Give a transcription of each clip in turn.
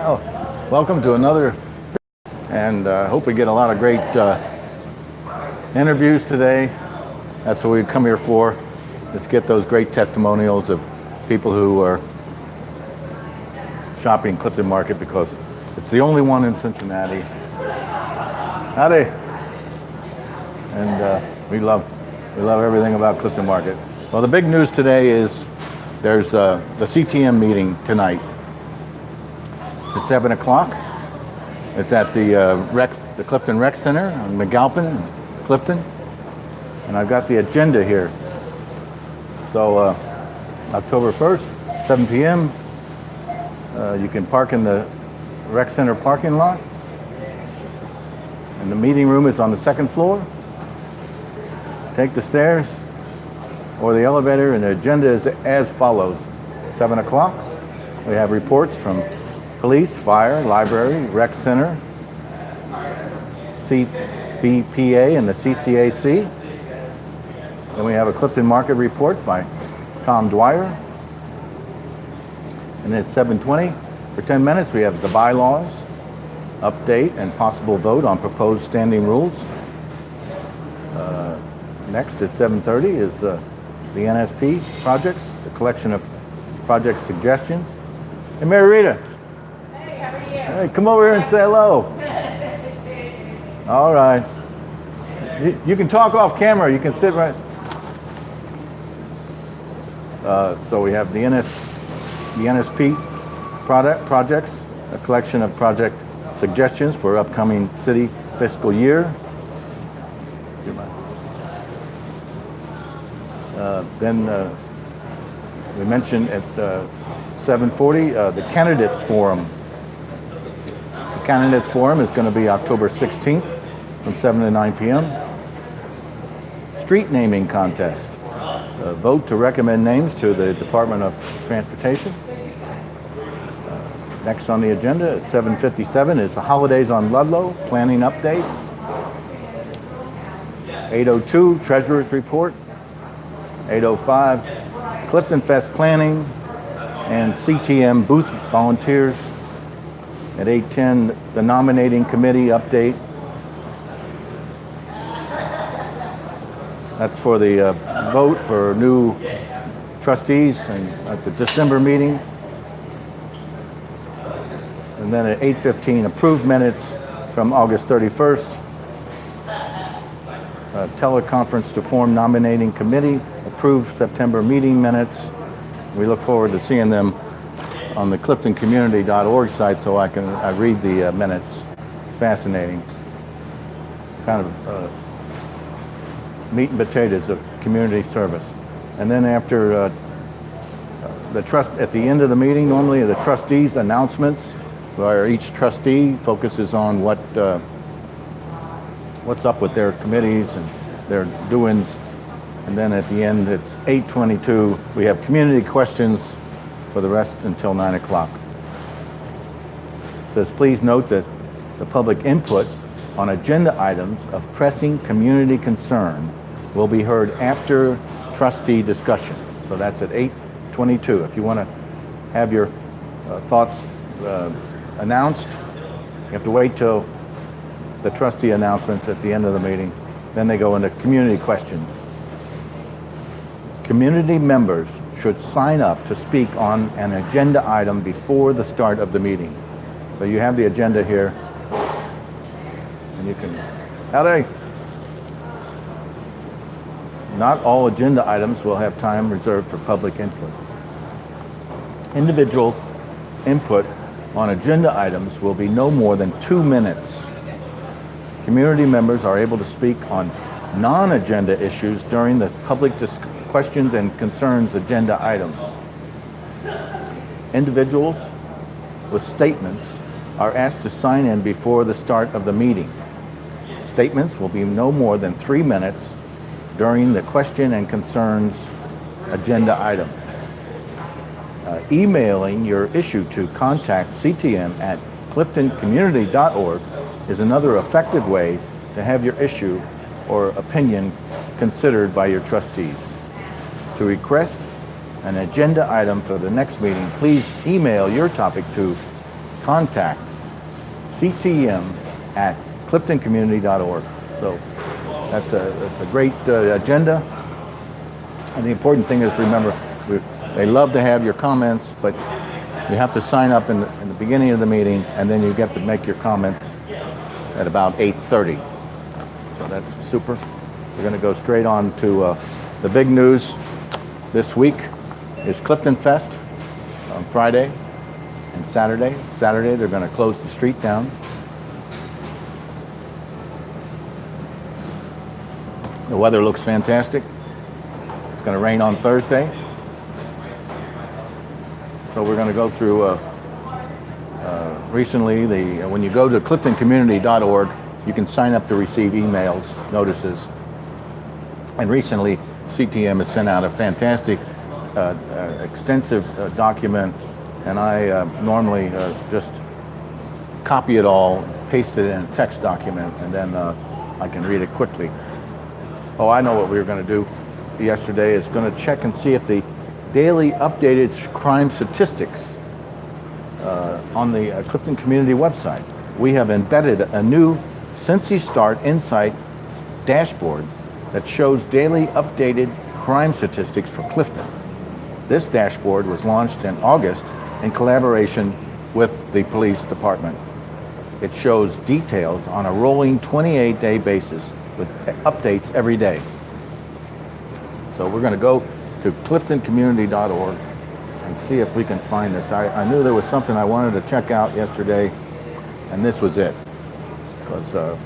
Well, welcome to another, and hope we get a lot of great interviews today. That's what we come here for, is get those great testimonials of people who are shopping Clifton Market, because it's the only one in Cincinnati. Howdy. And we love everything about Clifton Market. Well, the big news today is there's the CTM meeting tonight. It's at 7 o'clock. It's at the Clifton Rec Center on McAlpin, Clifton. And I've got the agenda here. So October 1st, 7 p.m. You can park in the Rec Center parking lot. And the meeting room is on the second floor. Take the stairs or the elevator, and the agenda is as follows. 7 o'clock, we have reports from police, fire, library, rec center, CBPA, and the CCAC. Then we have a Clifton Market report by Tom Dwyer. And then at 7:20, for 10 minutes, we have the bylaws, update, and possible vote on proposed standing rules. Next at 7:30 is the NSP projects, the collection of project suggestions. Hey, Mary Rita. Hey, how are you? Hey, come over here and say hello. All right. You can talk off camera. You can sit right. So we have the NSP projects, a collection of project suggestions for upcoming city fiscal year. Then we mentioned at 7:40 the Candidates Forum. The Candidates Forum is going to be October 16th from 7 to 9 p.m. Street naming contest. Vote to recommend names to the Department of Transportation. Next on the agenda at 7:57 is the Holidays on Ludlow, planning update. 8:02, Treasurer's Report. 8:05, CliftonFest planning and CTM booth volunteers. At 8:10, the nominating committee update. That's for the vote for new trustees at the December meeting. And then at 8:15, approved minutes from August 31st. Teleconference to form nominating committee, approved September meeting minutes. We look forward to seeing them on the CliftonCommunity.org site, so I read the minutes. It's fascinating. Kind of meat and potatoes of community service. And then after at the end of the meeting, normally the trustees' announcements, where each trustee focuses on what's up with their committees and their doings. And then at the end, it's 8:22. We have community questions for the rest until 9 o'clock. It says, please note that the public input on agenda items of pressing community concern will be heard after trustee discussion. So that's at 8:22. If you want to have your thoughts announced, you have to wait till the trustee announcements at the end of the meeting. Then they go into community questions. Community members should sign up to speak on an agenda item before the start of the meeting. So you have the agenda here, and you can, howdy. Not all agenda items will have time reserved for public input. Individual input on agenda items will be no more than 2 minutes. Community members are able to speak on non-agenda issues during the public questions and concerns agenda item. Individuals with statements are asked to sign in before the start of the meeting. Statements will be no more than 3 minutes during the question and concerns agenda item. Emailing your issue to contact CTM at CliftonCommunity.org is another effective way to have your issue or opinion considered by your trustees. To request an agenda item for the next meeting, please email your topic to contact CTM at CliftonCommunity.org. So that's a great agenda. And the important thing is, remember, they love to have your comments, but you have to sign up in the beginning of the meeting, and then you get to make your comments at about 8:30. So that's super. We're going to go straight on to the big news this week is CliftonFest on Friday and Saturday. Saturday, they're going to close the street down. The weather looks fantastic. It's going to rain on Thursday. So we're going to go through recently when you go to CliftonCommunity.org, you can sign up to receive emails, notices. And recently, CTM has sent out a fantastic, extensive document, and I normally just copy it all, paste it in a text document, and then I can read it quickly. Oh, I know what we were going to do yesterday is going to check and see if the daily updated crime statistics on the Clifton Community website. We have embedded a new Cincy Start Insight dashboard that shows daily updated crime statistics for Clifton. This dashboard was launched in August in collaboration with the police department. It shows details on a rolling 28-day basis with updates every day. So we're going to go to CliftonCommunity.org and see if we can find this. I knew there was something I wanted to check out yesterday, and this was it. Because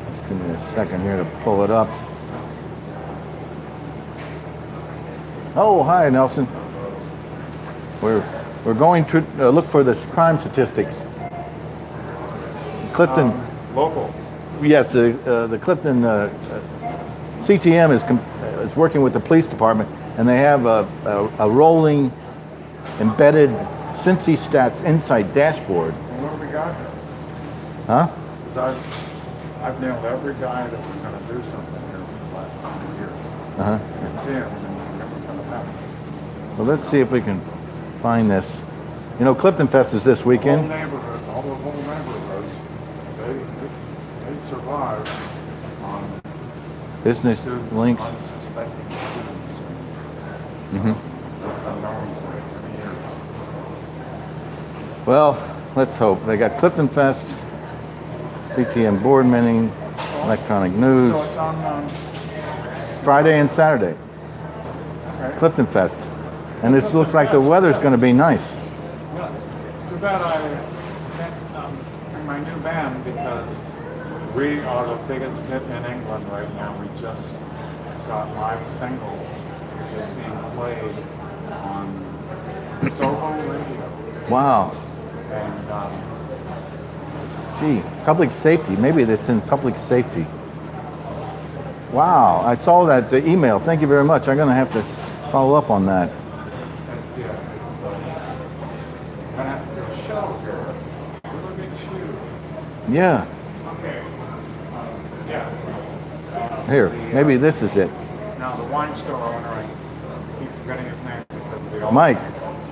just give me a second here to pull it up. Oh, hi, Nelson. We're going to look for the crime statistics. Clifton. Local. Yes, the Clifton CTM is working with the police department, and they have a rolling embedded Cincy Stats Insight dashboard. Well, what have we got here? Huh? Because I've nailed every guy that was going to do something here for the last 20 years. Uh-huh. And see him, and never going to happen. Well, let's see if we can find this. You know, CliftonFest is this weekend. All the whole neighborhoods, they survive on Business students, links. unsuspecting students, and Mm-hmm. unknown for many years. Well, let's hope. They got CliftonFest, CTM board meeting, electronic news, So it's on, Friday and Saturday. okay. CliftonFest. And this looks like the weather's going to be nice. Yes. Too bad I can't bring my new band because we are the biggest hit in England right now. We just got my single is being played on Soho Radio. Wow. And Gee, public safety. Maybe that's in public safety. Wow, I saw that the email. Thank you very much. I'm going to have to follow up on that. it's, yeah, it's gonna have to do a show here. Really big shoe. Yeah. Okay. Yeah. Here, maybe this is it. Now the wine store owner, I keep forgetting his name because they all Mike.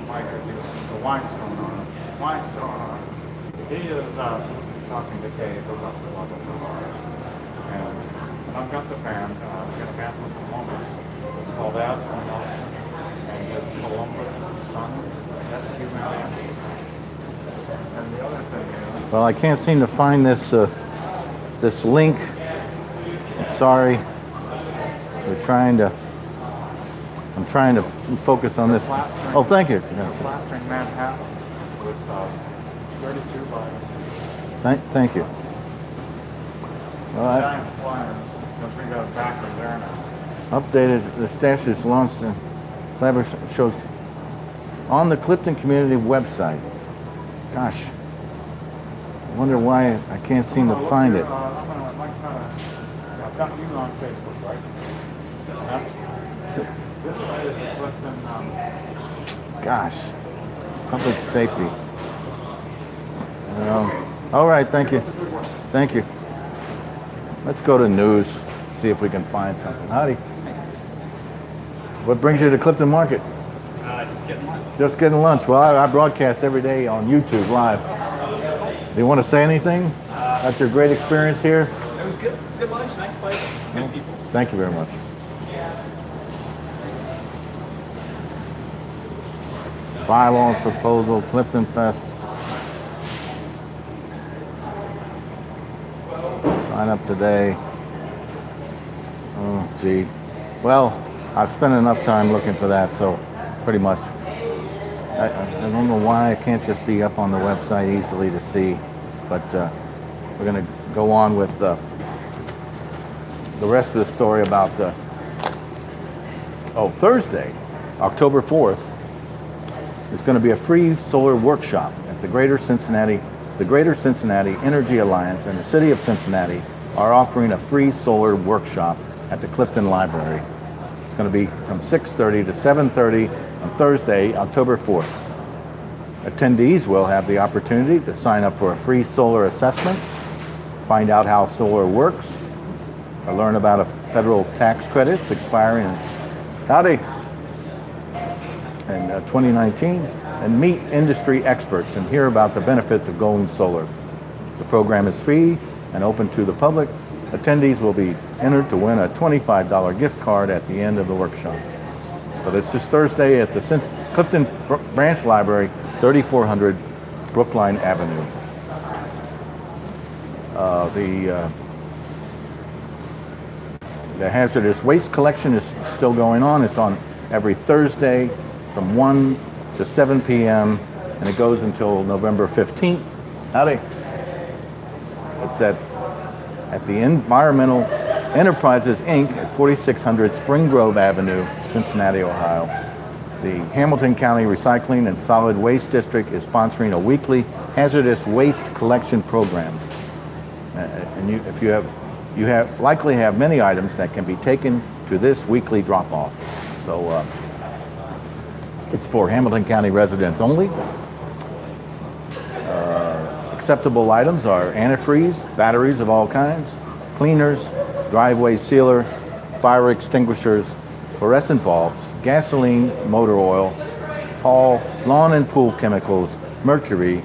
Mike is the wine store owner. Wine store owner. He is talking to Dave about the Lohre. And I've got the band. I've got a band from Columbus. It's called Ad Nelson, and it's Columbus Sun. S-U-N. And the other thing is. Well, I can't seem to find this this link. I'm sorry. I'm trying to focus on this. Oh, thank you. Plastering Manhattan with 32 bodies. Thank you. All right. Giant flyers. Because we got backers there now. Updated. The stash is launched and collaboration shows on the Clifton Community website. Gosh, I wonder why I can't seem to find it. I've got you on Facebook, right? That's this side is the Clifton. Gosh, public safety. All right, thank you. Thank you. Let's go to news, see if we can find something. Howdy. What brings you to Clifton Market? Just getting lunch. Just getting lunch. Well, I broadcast every day on YouTube live. Do you want to say anything about your great experience here? It was good. It was good lunch. Nice place. Good people. Thank you very much. Bylaws proposal, CliftonFest. Sign up today. Oh, gee. Well, I've spent enough time looking for that, so pretty much. I don't know why I can't just be up on the website easily to see, but we're going to go on with the rest of the story about Thursday, October 4th, is going to be a free solar workshop at the Greater Cincinnati Energy Alliance and the City of Cincinnati are offering a free solar workshop at the Clifton Library. It's going to be from 6:30 to 7:30 on Thursday, October 4th. Attendees will have the opportunity to sign up for a free solar assessment, find out how solar works, or learn about federal tax credits expiring in 2019, and meet industry experts and hear about the benefits of going solar. The program is free and open to the public. Attendees will be entered to win a $25 gift card at the end of the workshop. But it's this Thursday at the Clifton Branch Library, 3400 Brookline Avenue. The hazardous waste collection is still going on. It's on every Thursday from 1 to 7 p.m. and it goes until November 15th. Howdy. It's at the Environmental Enterprises, Inc. at 4600 Spring Grove Avenue, Cincinnati, Ohio. The Hamilton County Recycling and Solid Waste District is sponsoring a weekly hazardous waste collection program. And you likely have many items that can be taken to this weekly drop-off. So it's for Hamilton County residents only. Acceptable items are antifreeze, batteries of all kinds, cleaners, driveway sealer, fire extinguishers, fluorescent bulbs, gasoline, motor oil, lawn and pool chemicals, mercury,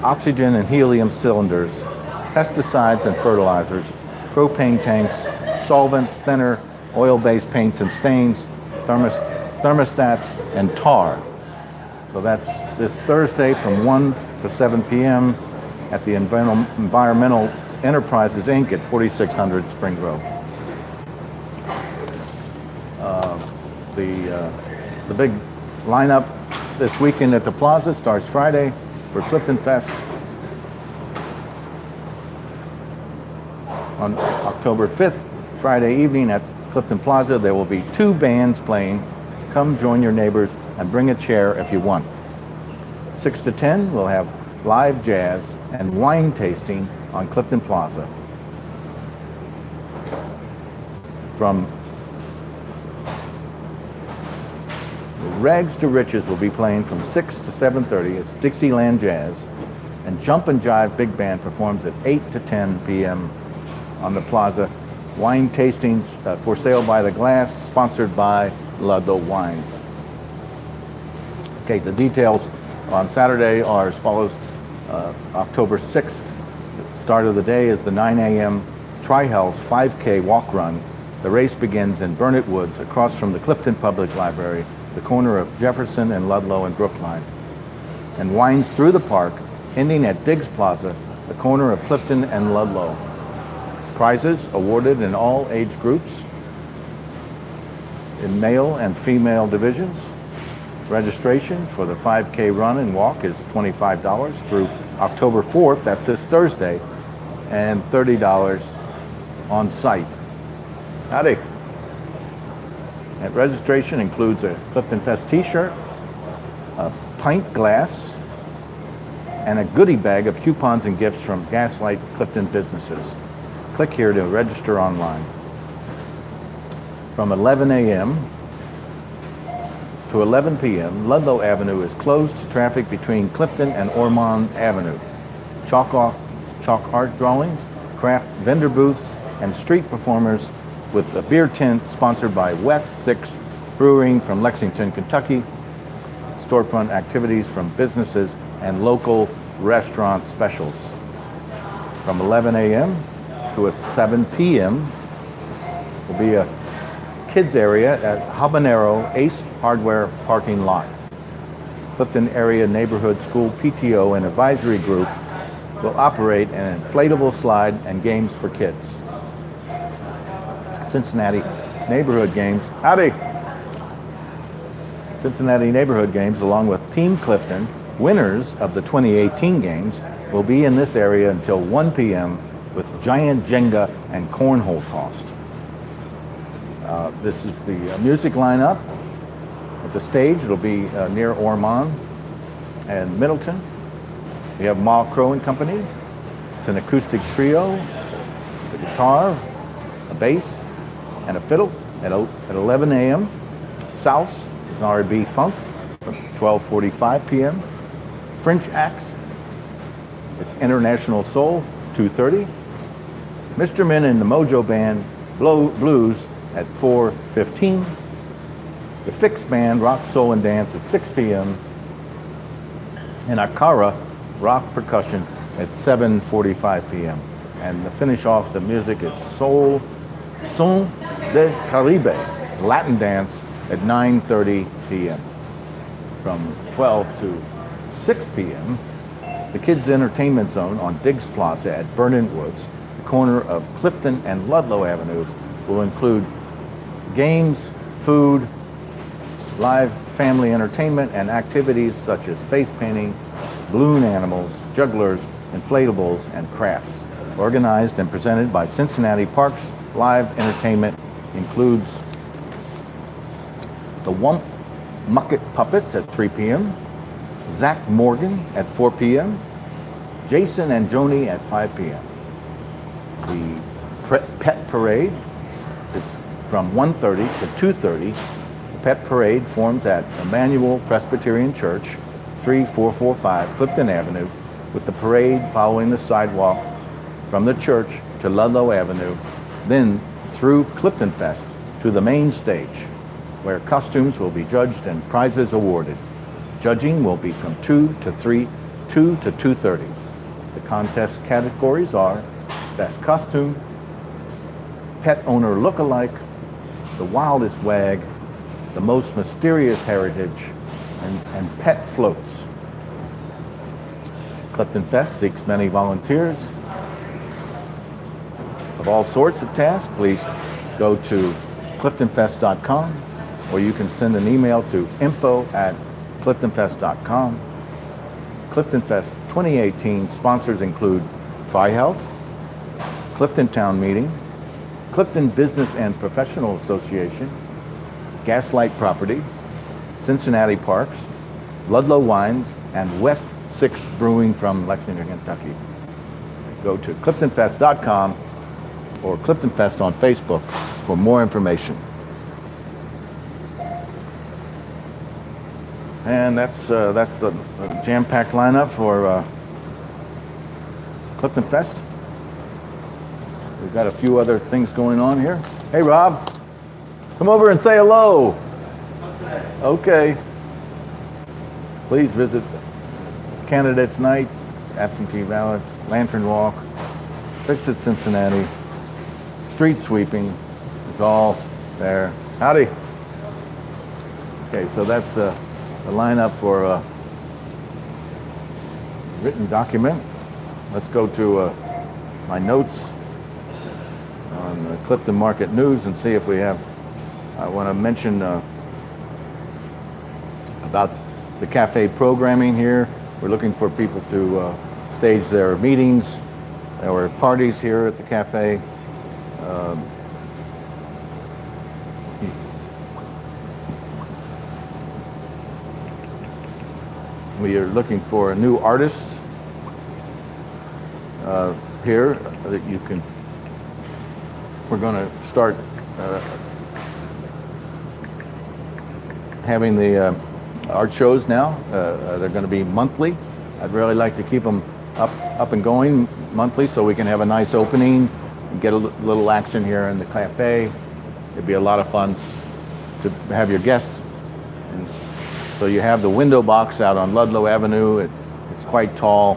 oxygen and helium cylinders, pesticides and fertilizers, propane tanks, solvents, thinner, oil-based paints and stains, thermostats, and tar. So that's this Thursday from 1 to 7 p.m. at the Environmental Enterprises, Inc. at 4600 Spring Grove. The big lineup this weekend at the Plaza starts Friday for CliftonFest. On October 5th, Friday evening at Clifton Plaza, there will be 2 bands playing. Come join your neighbors and bring a chair if you want. 6 to 10, we'll have live jazz and wine tasting on Clifton Plaza. From Rags to Riches will be playing from 6 to 7:30. It's Dixieland Jazz. And Jump and Jive Big Band performs at 8 to 10 p.m. on the Plaza. Wine tastings for sale by the glass, sponsored by Ludlow Wines. Okay, the details on Saturday are as follows. October 6th, the start of the day is the 9 a.m. Tri-Health 5K walk run. The race begins in Burnett Woods across from the Clifton Public Library, the corner of Jefferson and Ludlow and Brookline, and winds through the park, ending at Diggs Plaza, the corner of Clifton and Ludlow. Prizes awarded in all age groups, in male and female divisions. Registration for the 5K run and walk is $25 through October 4th, that's this Thursday, and $30 on site. Howdy. And registration includes a CliftonFest t-shirt, a pint glass, and a goodie bag of coupons and gifts from Gaslight Clifton businesses. Click here to register online. From 11 a.m. to 11 p.m., Ludlow Avenue is closed to traffic between Clifton and Ormond Avenue. Chalk art drawings, craft vendor booths, and street performers with a beer tent sponsored by West 6th Brewing from Lexington, Kentucky. Storefront activities from businesses and local restaurant specials. From 11 a.m. to 7 p.m. will be a kids area at Habanero Ace Hardware parking lot. Clifton Area Neighborhood School PTO and Advisory Group will operate an inflatable slide and games for kids. Cincinnati Neighborhood Games, howdy! Cincinnati Neighborhood Games, along with Team Clifton, winners of the 2018 games, will be in this area until 1 p.m. with giant Jenga and cornhole tossed. This is the music lineup. At the stage, it'll be near Ormond and Middleton. We have Ma Crow and Company. It's an acoustic trio, a guitar, a bass, and a fiddle at 11 a.m. South is R&B Funk from 12:45 p.m. French Acts, it's International Soul, 2:30. Mr. Men and the Mojo Band, Blues at 4:15. The Fix Band, Rock, Soul, and Dance at 6 p.m. And Akara, Rock Percussion at 7:45 p.m. And to finish off the music is Son de Caribe, Latin Dance at 9:30 p.m. From 12 to 6 p.m., the Kids Entertainment Zone on Diggs Plaza at Vernon Woods, the corner of Clifton and Ludlow Avenues, will include games, food, live family entertainment, and activities such as face painting, balloon animals, jugglers, inflatables, and crafts. Organized and presented by Cincinnati Parks. Live entertainment includes the Wump Mucket Puppets at 3 p.m., Zach Morgan at 4 p.m., Jason and Joni at 5 p.m. The Pet Parade is from 1:30 to 2:30. The Pet Parade forms at Emmanuel Presbyterian Church, 3445 Clifton Avenue, with the parade following the sidewalk from the church to Ludlow Avenue, then through CliftonFest to the main stage, where costumes will be judged and prizes awarded. Judging will be from 2 to 2:30. The contest categories are Best Costume, Pet Owner Lookalike, The Wildest Wag, The Most Mysterious Heritage, and Pet Floats. CliftonFest seeks many volunteers of all sorts of tasks. Please go to CliftonFest.com, or you can send an email to info@CliftonFest.com. CliftonFest 2018 sponsors include Tri-Health, Clifton Town Meeting, Clifton Business and Professional Association, Gaslight Property, Cincinnati Parks, Ludlow Wines, and West 6th Brewing from Lexington, Kentucky. Go to CliftonFest.com or CliftonFest on Facebook for more information. And that's the jam-packed lineup for CliftonFest. We've got a few other things going on here. Hey, Rob, come over and say hello. Okay. Please visit Candidates Night, Absentee Ballots, Lantern Walk, Fix It Cincinnati, Street Sweeping. It's all there. Howdy. Okay, so that's the lineup for a written document. Let's go to my notes on the Clifton Market News and see if we have. I want to mention about the cafe programming here. We're looking for people to stage their meetings or parties here at the cafe. We are looking for a new artist here that you can. We're going to start having the art shows now. They're going to be monthly. I'd really like to keep them up and going monthly so we can have a nice opening get a little action here in the cafe. It'd be a lot of fun to have your guests. And so you have the window box out on Ludlow Avenue. It's quite tall,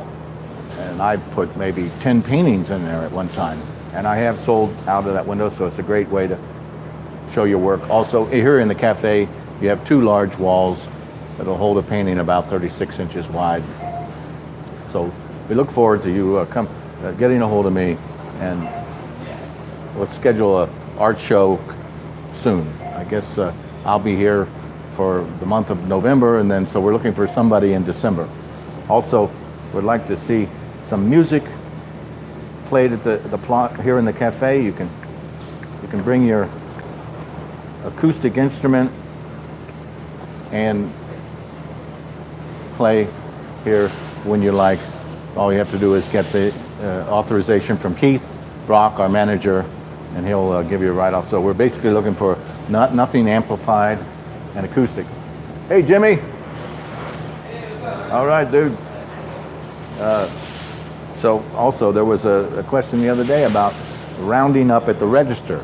and I put maybe 10 paintings in there at one time. And I have sold out of that window, so it's a great way to show your work. Also, here in the cafe, you have 2 large walls that'll hold a painting about 36 inches wide. So we look forward to you getting a hold of me, and let's schedule an art show soon. I guess I'll be here for the month of November, and then so we're looking for somebody in December. Also, would like to see some music played at the plot here in the cafe. You can bring your acoustic instrument and play here when you like. All you have to do is get the authorization from Keith Brock, our manager, and he'll give you a write-off. So we're basically looking for nothing amplified and acoustic. Hey, Jimmie. All right, dude. So also there was a question the other day about rounding up at the register.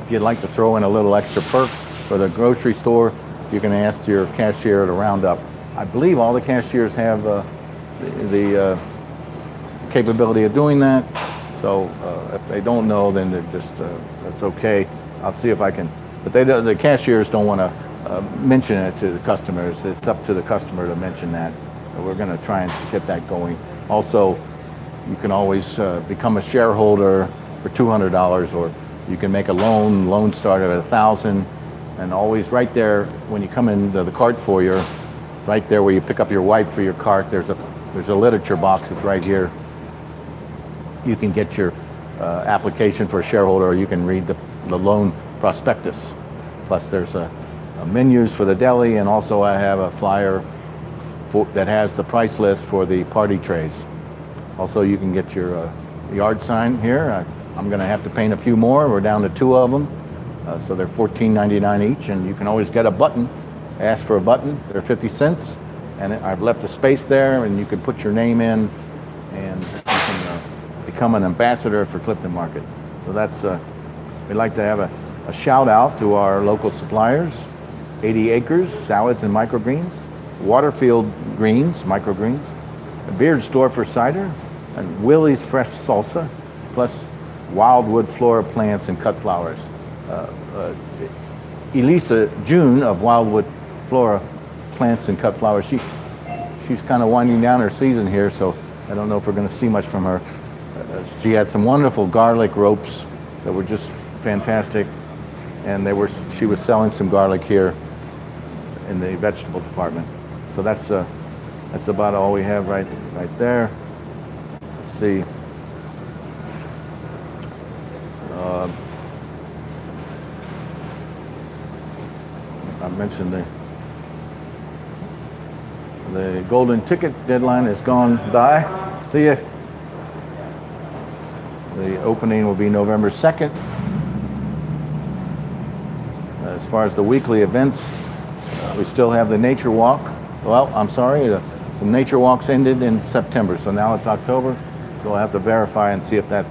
If you'd like to throw in a little extra perk for the grocery store, you can ask your cashier to round up. I believe all the cashiers have the capability of doing that. So if they don't know, then they're just that's okay. I'll see if I can. But the cashiers don't want to mention it to the customers. It's up to the customer to mention that. So we're going to try and get that going. Also, you can always become a shareholder for $200, or you can make a loan. Loan start at $1,000, and always right there when you come into the cart foyer, right there where you pick up your wipe for your cart, there's a literature box. It's right here. You can get your application for a shareholder, or you can read the loan prospectus. Plus, there's a menus for the deli, and also I have a flyer that has the price list for the party trays. Also, you can get your yard sign here. I'm going to have to paint a few more. We're down to 2 of them, so they're $14.99 each, and you can always get a button. Ask for a button. They're 50 cents, and I've left a space there, and you can put your name in, and you can become an ambassador for Clifton Market. So that's we'd like to have a shout out to our local suppliers: 80 Acres Salads and Microgreens, Waterfield Greens, Microgreens, a Beard Store for cider, and Willie's Fresh Salsa, plus Wildwood Flora Plants and Cut Flowers. Elisa June of Wildwood Flora Plants and Cut Flowers, she's kind of winding down her season here, so I don't know if we're going to see much from her. She had some wonderful garlic ropes that were just fantastic, and she was selling some garlic here in the vegetable department. So that's about all we have right there. Let's see. I mentioned the golden ticket deadline has gone by. See ya. The opening will be November 2nd. As far as the weekly events, we still have the nature walk. Well, I'm sorry, the nature walks ended in September, so now it's October. So we'll have to verify and see if that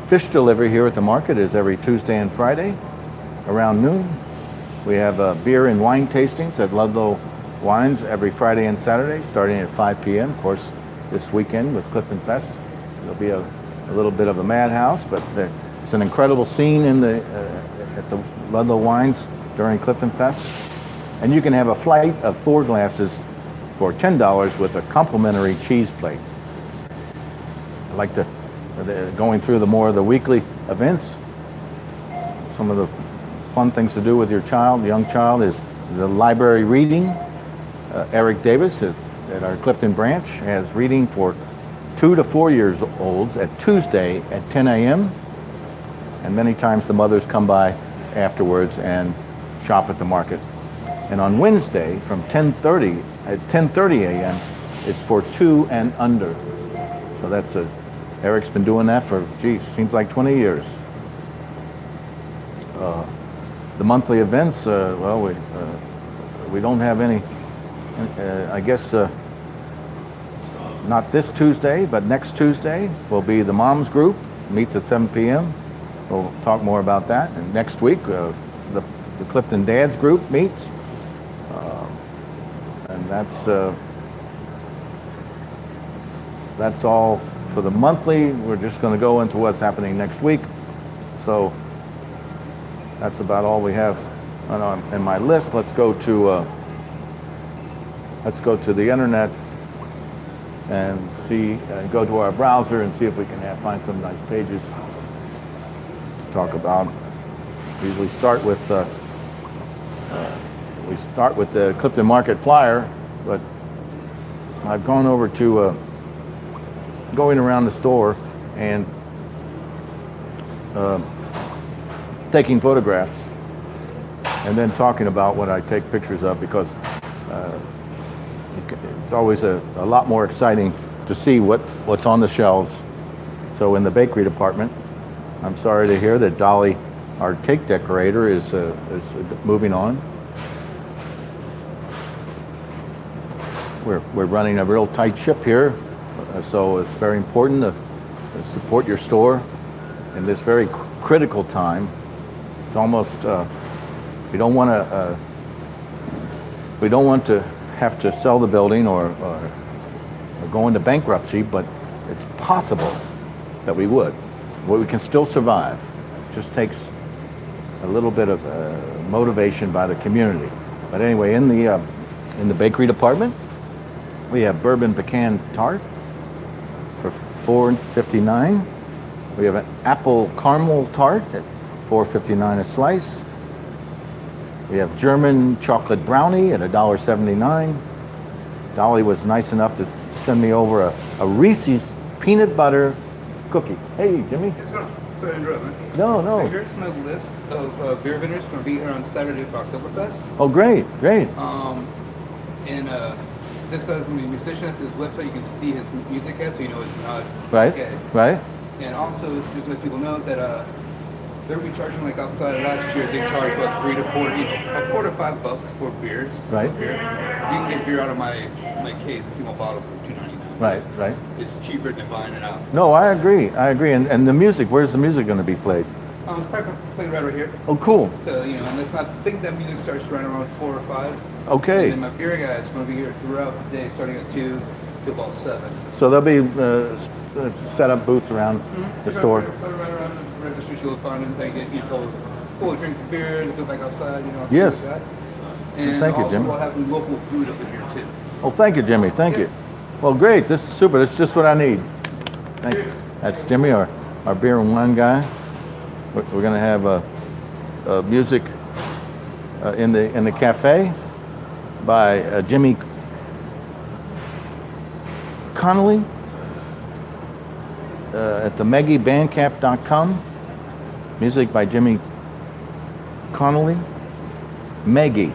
fish delivery here at the market is every Tuesday and Friday around noon. We have beer and wine tastings at Ludlow Wines every Friday and Saturday, starting at 5 p.m. Of course, this weekend with CliftonFest, there'll be a little bit of a madhouse, but it's an incredible scene at the Ludlow Wines during CliftonFest. And you can have a flight of 4 glasses for $10 with a complimentary cheese plate. I like going through more of the weekly events. Some of the fun things to do with your young child, is the library reading. Eric Davis at our Clifton branch has reading for 2 to 4 years olds at Tuesday at 10 a.m. And many times the mothers come by afterwards and shop at the market. And on Wednesday from 10:30 a.m. is for 2 and under. So that's Eric's been doing that for, seems like 20 years. The monthly events, well, we don't have any. I guess not this Tuesday, but next Tuesday will be the Moms Group meets at 7 p.m. We'll talk more about that. And next week, the Clifton Dads group meets. And that's all for the monthly. We're just going to go into what's happening next week. So that's about all we have in my list. Let's go to the internet and go to our browser and see if we can find some nice pages to talk about. We usually start with the Clifton Market flyer, but I've gone over to going around the store and taking photographs and then talking about what I take pictures of, because it's always a lot more exciting to see what's on the shelves. So in the bakery department, I'm sorry to hear that Dolly, our cake decorator, is moving on. We're running a real tight ship here, so it's very important to support your store in this very critical time. It's almost we don't want to have to sell the building or go into bankruptcy, but it's possible that we would. We can still survive. It just takes a little bit of motivation by the community. But anyway, in the bakery department, we have bourbon pecan tart for $4.59. We have an apple caramel tart at $4.59 a slice. We have German chocolate brownie at $1.79. Dolly was nice enough to send me over a Reese's peanut butter cookie. Hey, Jimmy. Yes, sir. Sorry to interrupt, man. No. Here's my list of beer vendors going to be here on Saturday for Oktoberfest. Oh, great. And this guy's going to be a musician at his website. You can see his music at, so you know it's not Right. gay. Right. And also, just to let people know that they'll be charging, like outside last year, they charged about $4 to $5 for beers. Right. For beer. You can get beer out of my case, a single bottle for $2.99. Right. It's cheaper than buying it out. No, I agree. And the music, where's the music going to be played? It's probably playing right over here. Oh, cool. So, and I think that music starts right around 4 or 5. Okay. And then my beer guy is going to be here throughout the day, starting at 2 to about 7. So there'll be set up booths around the store. Right around the registry, you'll find them. They get pull drinks of beer, and go back outside. Yes. Like that. And Thank you, also Jimmy. we'll have some local food up in here too. Oh, thank you, Jimmy. Thank you. Well, great. This is super. That's just what I need. Thank you. That's Jimmy, our beer and wine guy. We're going to have music in the cafe by Jimmy Connolly at the MeggieBandcamp.com. Music by Jimmy Connolly. Meggie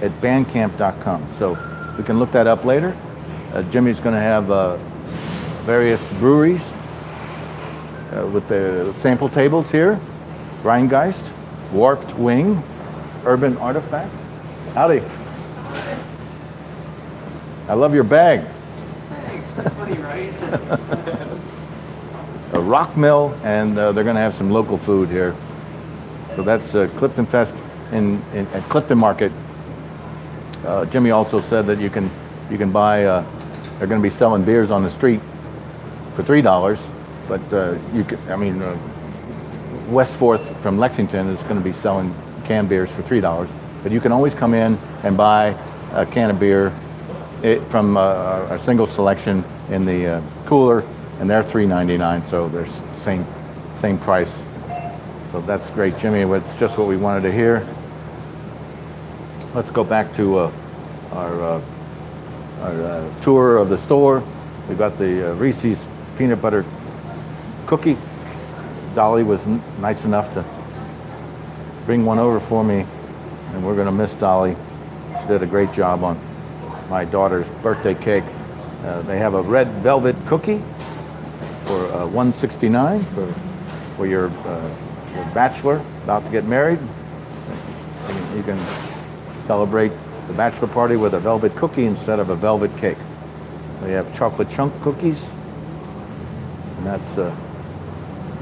at Bandcamp.com. So we can look that up later. Jimmy's going to have various breweries with the sample tables here. Rhinegeist, Warped Wing, Urban Artifact. Howdy. I love your bag. Thanks. That's funny, right? A Rockmill, and they're going to have some local food here. So that's CliftonFest at Clifton Market. Jimmy also said that you can buy. They're going to be selling beers on the street for $3, but West Fourth from Lexington is going to be selling canned beers for $3. But you can always come in and buy a can of beer from a single selection in the cooler, and they're $3.99. So they're same price. So that's great, Jimmy. That's just what we wanted to hear. Let's go back to our tour of the store. We've got the Reese's peanut butter cookie. Dolly was nice enough to bring one over for me, and we're going to miss Dolly. She did a great job on my daughter's birthday cake. They have a red velvet cookie for $1.69 for your bachelor about to get married. You can celebrate the bachelor party with a velvet cookie instead of a velvet cake. They have chocolate chunk cookies, and that's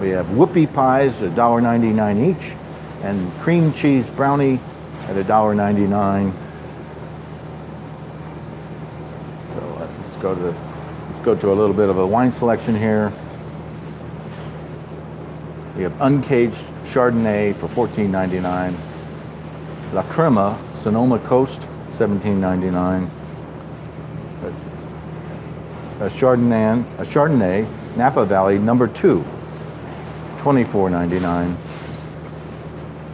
We have whoopie pies, $1.99 each, and cream cheese brownie at $1.99. So let's go to a little bit of a wine selection here. We have uncaged Chardonnay for $14.99. La Crema, Sonoma Coast, $17.99. A Chardonnay, Napa Valley, number 2, $24.99.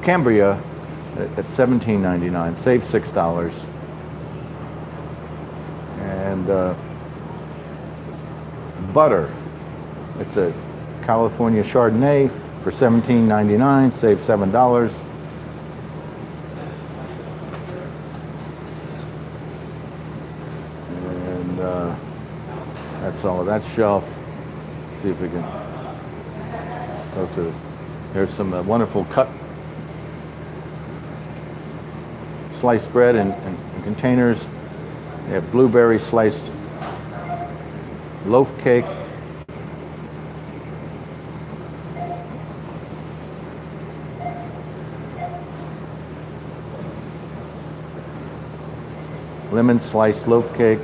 Cambria at $17.99, save $6. And butter, it's a California Chardonnay for $17.99, save $7. And that's all of that shelf. Let's see if we can go to. There's some wonderful cut sliced bread in containers. We have blueberry sliced loaf cake. Lemon sliced loaf cake.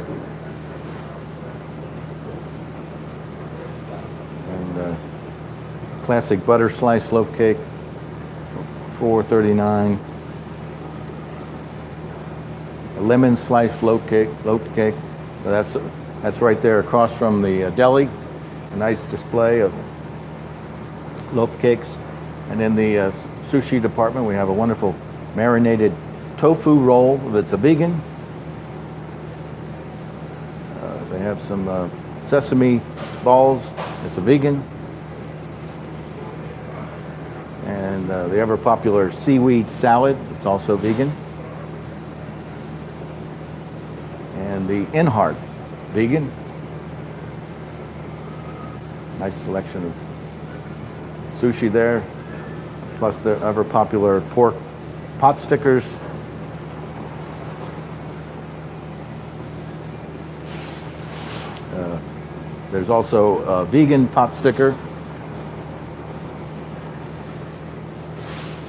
And classic butter sliced loaf cake, $4.39. A lemon sliced loaf cake. So that's right there across from the deli. A nice display of loaf cakes. And in the sushi department, we have a wonderful marinated tofu roll that's a vegan. They have some sesame balls. It's a vegan. And the ever popular seaweed salad. It's also vegan. And the In-Heart, vegan. Nice selection of sushi there. Plus the ever popular pork pot stickers. There's also a vegan pot sticker.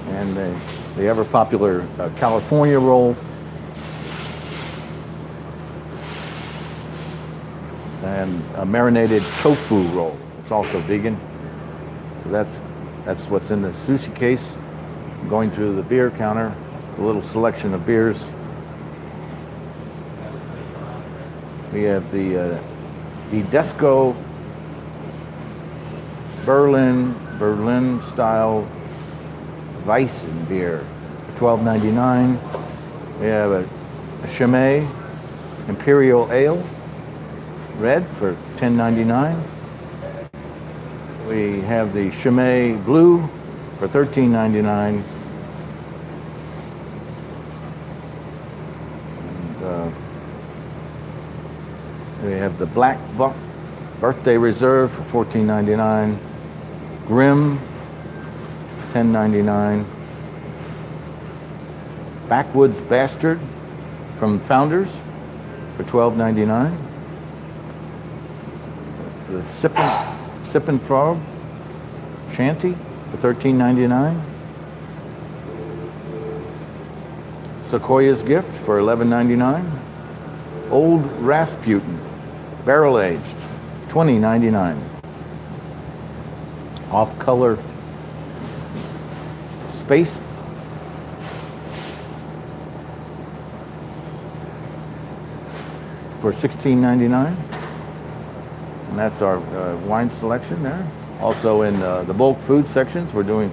And the ever popular California roll. And a marinated tofu roll. It's also vegan. So that's what's in the sushi case. Going to the beer counter, a little selection of beers. We have the Desco Berlin style Weissen beer, $12.99. We have a Chimay Imperial Ale, red, for $10.99. We have the Chimay Blue for $13.99. We have the Black Buck Birthday Reserve for $14.99. Grim, $10.99. Backwoods Bastard from Founders for $12.99. The Sippin' Frog Shanty for $13.99. Sequoia's Gift for $11.99. Old Rasputin Barrel Aged, $20.99. Off Color Space for $16.99. And that's our wine selection there. Also in the bulk food sections, we're doing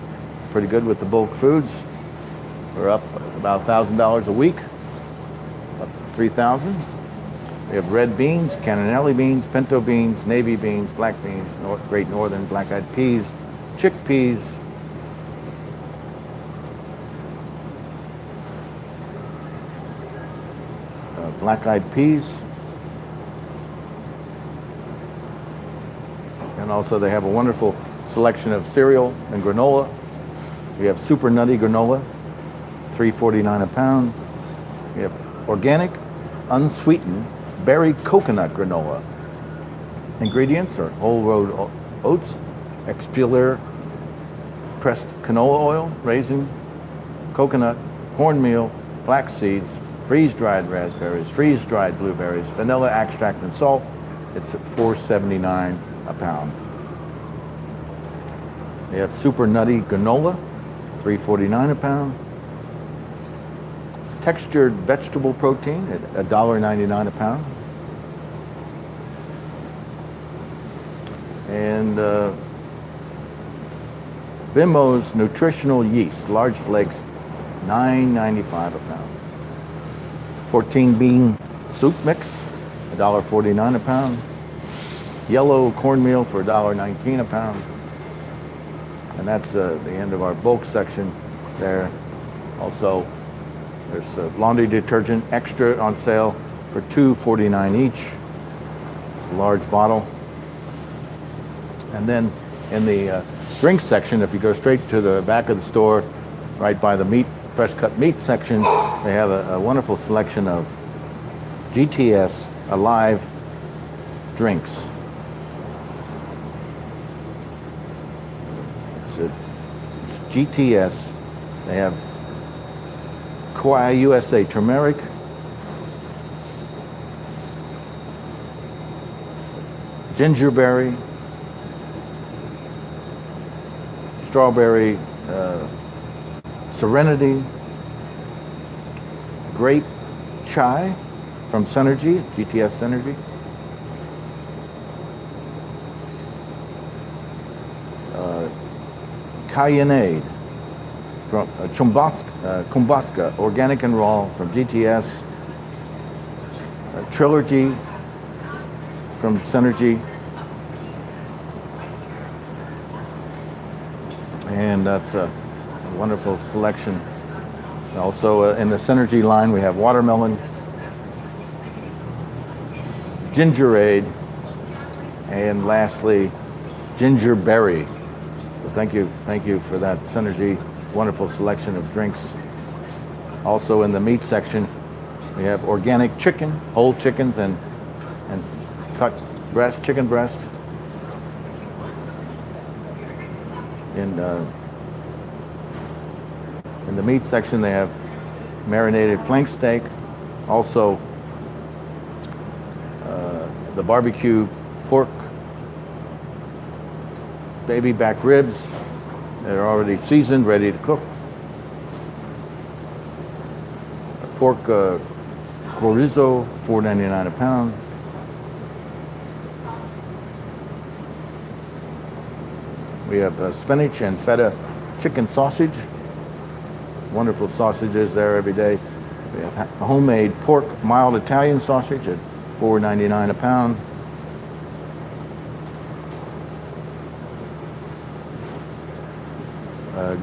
pretty good with the bulk foods. We're up about $1,000 a week, up $3,000. We have red beans, cannellini beans, pinto beans, navy beans, black beans, Great Northern, black-eyed peas, chickpeas, black-eyed peas, and also they have a wonderful selection of cereal and granola. We have Super Nutty Granola, $3.49 a pound. We have organic, unsweetened berry coconut granola. Ingredients are whole road oats, Expulor pressed canola oil, raisin, coconut, cornmeal, flax seeds, freeze-dried raspberries, freeze-dried blueberries, vanilla extract and salt. It's at $4.79 a pound. They have super nutty granola, $3.49 a pound. Textured vegetable protein at $1.99 a pound. And Bimbo's nutritional yeast, large flakes, $9.95 a pound. 14 bean soup mix, $1.49 a pound. Yellow cornmeal for $1.19 a pound. And that's the end of our bulk section there. Also, there's laundry detergent extra on sale for $2.49 each. It's a large bottle. And then in the drink section, if you go straight to the back of the store, right by the meat, fresh cut meat section, they have a wonderful selection of GTS Alive drinks. It's GTS. They have Kauai USA turmeric, gingerberry, strawberry serenity, grape chai from Synergy, GTS Synergy, Cayenade from Kumbaska, organic and raw from GTS, Trilogy from Synergy, and that's a wonderful selection. Also in the Synergy line we have watermelon, gingerade, and lastly gingerberry. So thank you for that Synergy wonderful selection of drinks. Also in the meat section we have organic chicken, whole chickens and cut chicken breasts. In the meat section they have marinated flank steak, also the barbecue pork, baby back ribs. They're already seasoned, ready to cook. Pork chorizo, $4.99 a pound. We have spinach and feta chicken sausage. Wonderful sausages there every day. We have homemade pork mild Italian sausage at $4.99 a pound.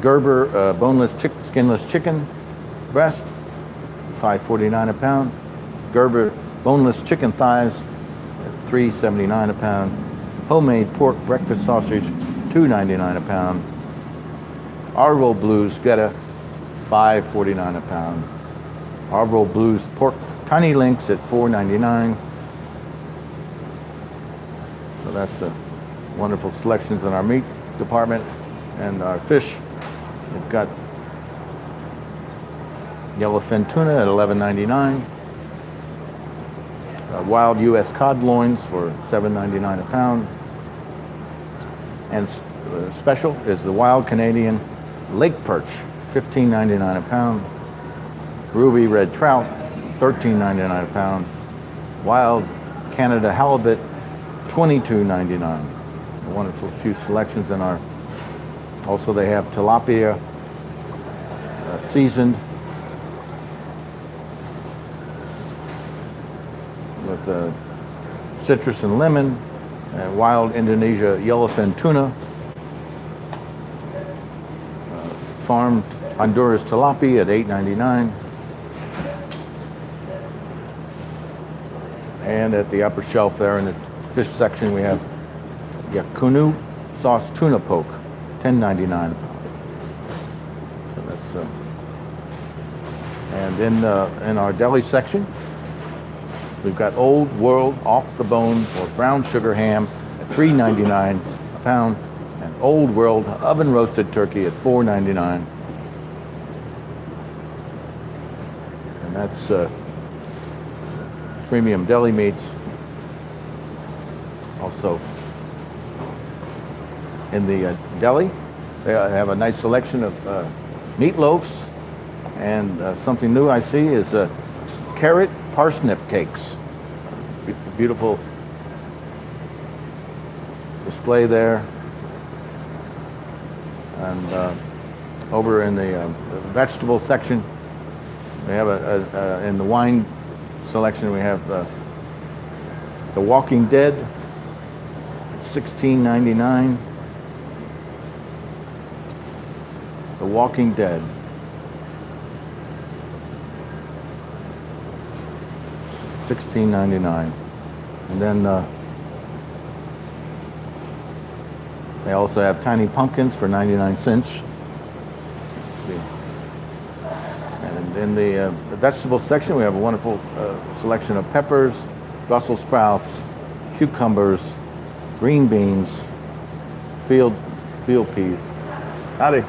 Gerber boneless skinless chicken breast, $5.49 a pound. Gerber boneless chicken thighs at $3.79 a pound. Homemade pork breakfast sausage, $2.99 a pound. Arvo Blues Geta, $5.49 a pound. Arvo Blues pork tiny links at $4.99. So that's wonderful selections in our meat department. And our fish, we've got yellowfin tuna at $11.99. Wild U.S. cod loins for $7.99 a pound. And special is the wild Canadian lake perch, $15.99 a pound. Ruby red trout, $13.99 a pound. Wild Canada halibut, $22.99. A wonderful few selections in our. Also, they have tilapia, seasoned with citrus and lemon, wild Indonesia yellowfin tuna, farmed Honduras tilapia at $8.99. And at the upper shelf there in the fish section, we have yakunu sauce tuna poke, $10.99 a pound. So that's and in our deli section, we've got Old World off the bone or brown sugar ham at $3.99 a pound, and Old World oven roasted turkey at $4.99. And that's premium deli meats. Also, in the deli, they have a nice selection of meatloafs, and something new I see is carrot parsnip cakes. Beautiful display there. And over in the vegetable section, we have in the wine selection, we have The Walking Dead, $16.99. The Walking Dead. $16.99. And then they also have tiny pumpkins for 99 cents. And in the vegetable section, we have a wonderful selection of peppers, Brussels sprouts, cucumbers, green beans, field peas. Howdy.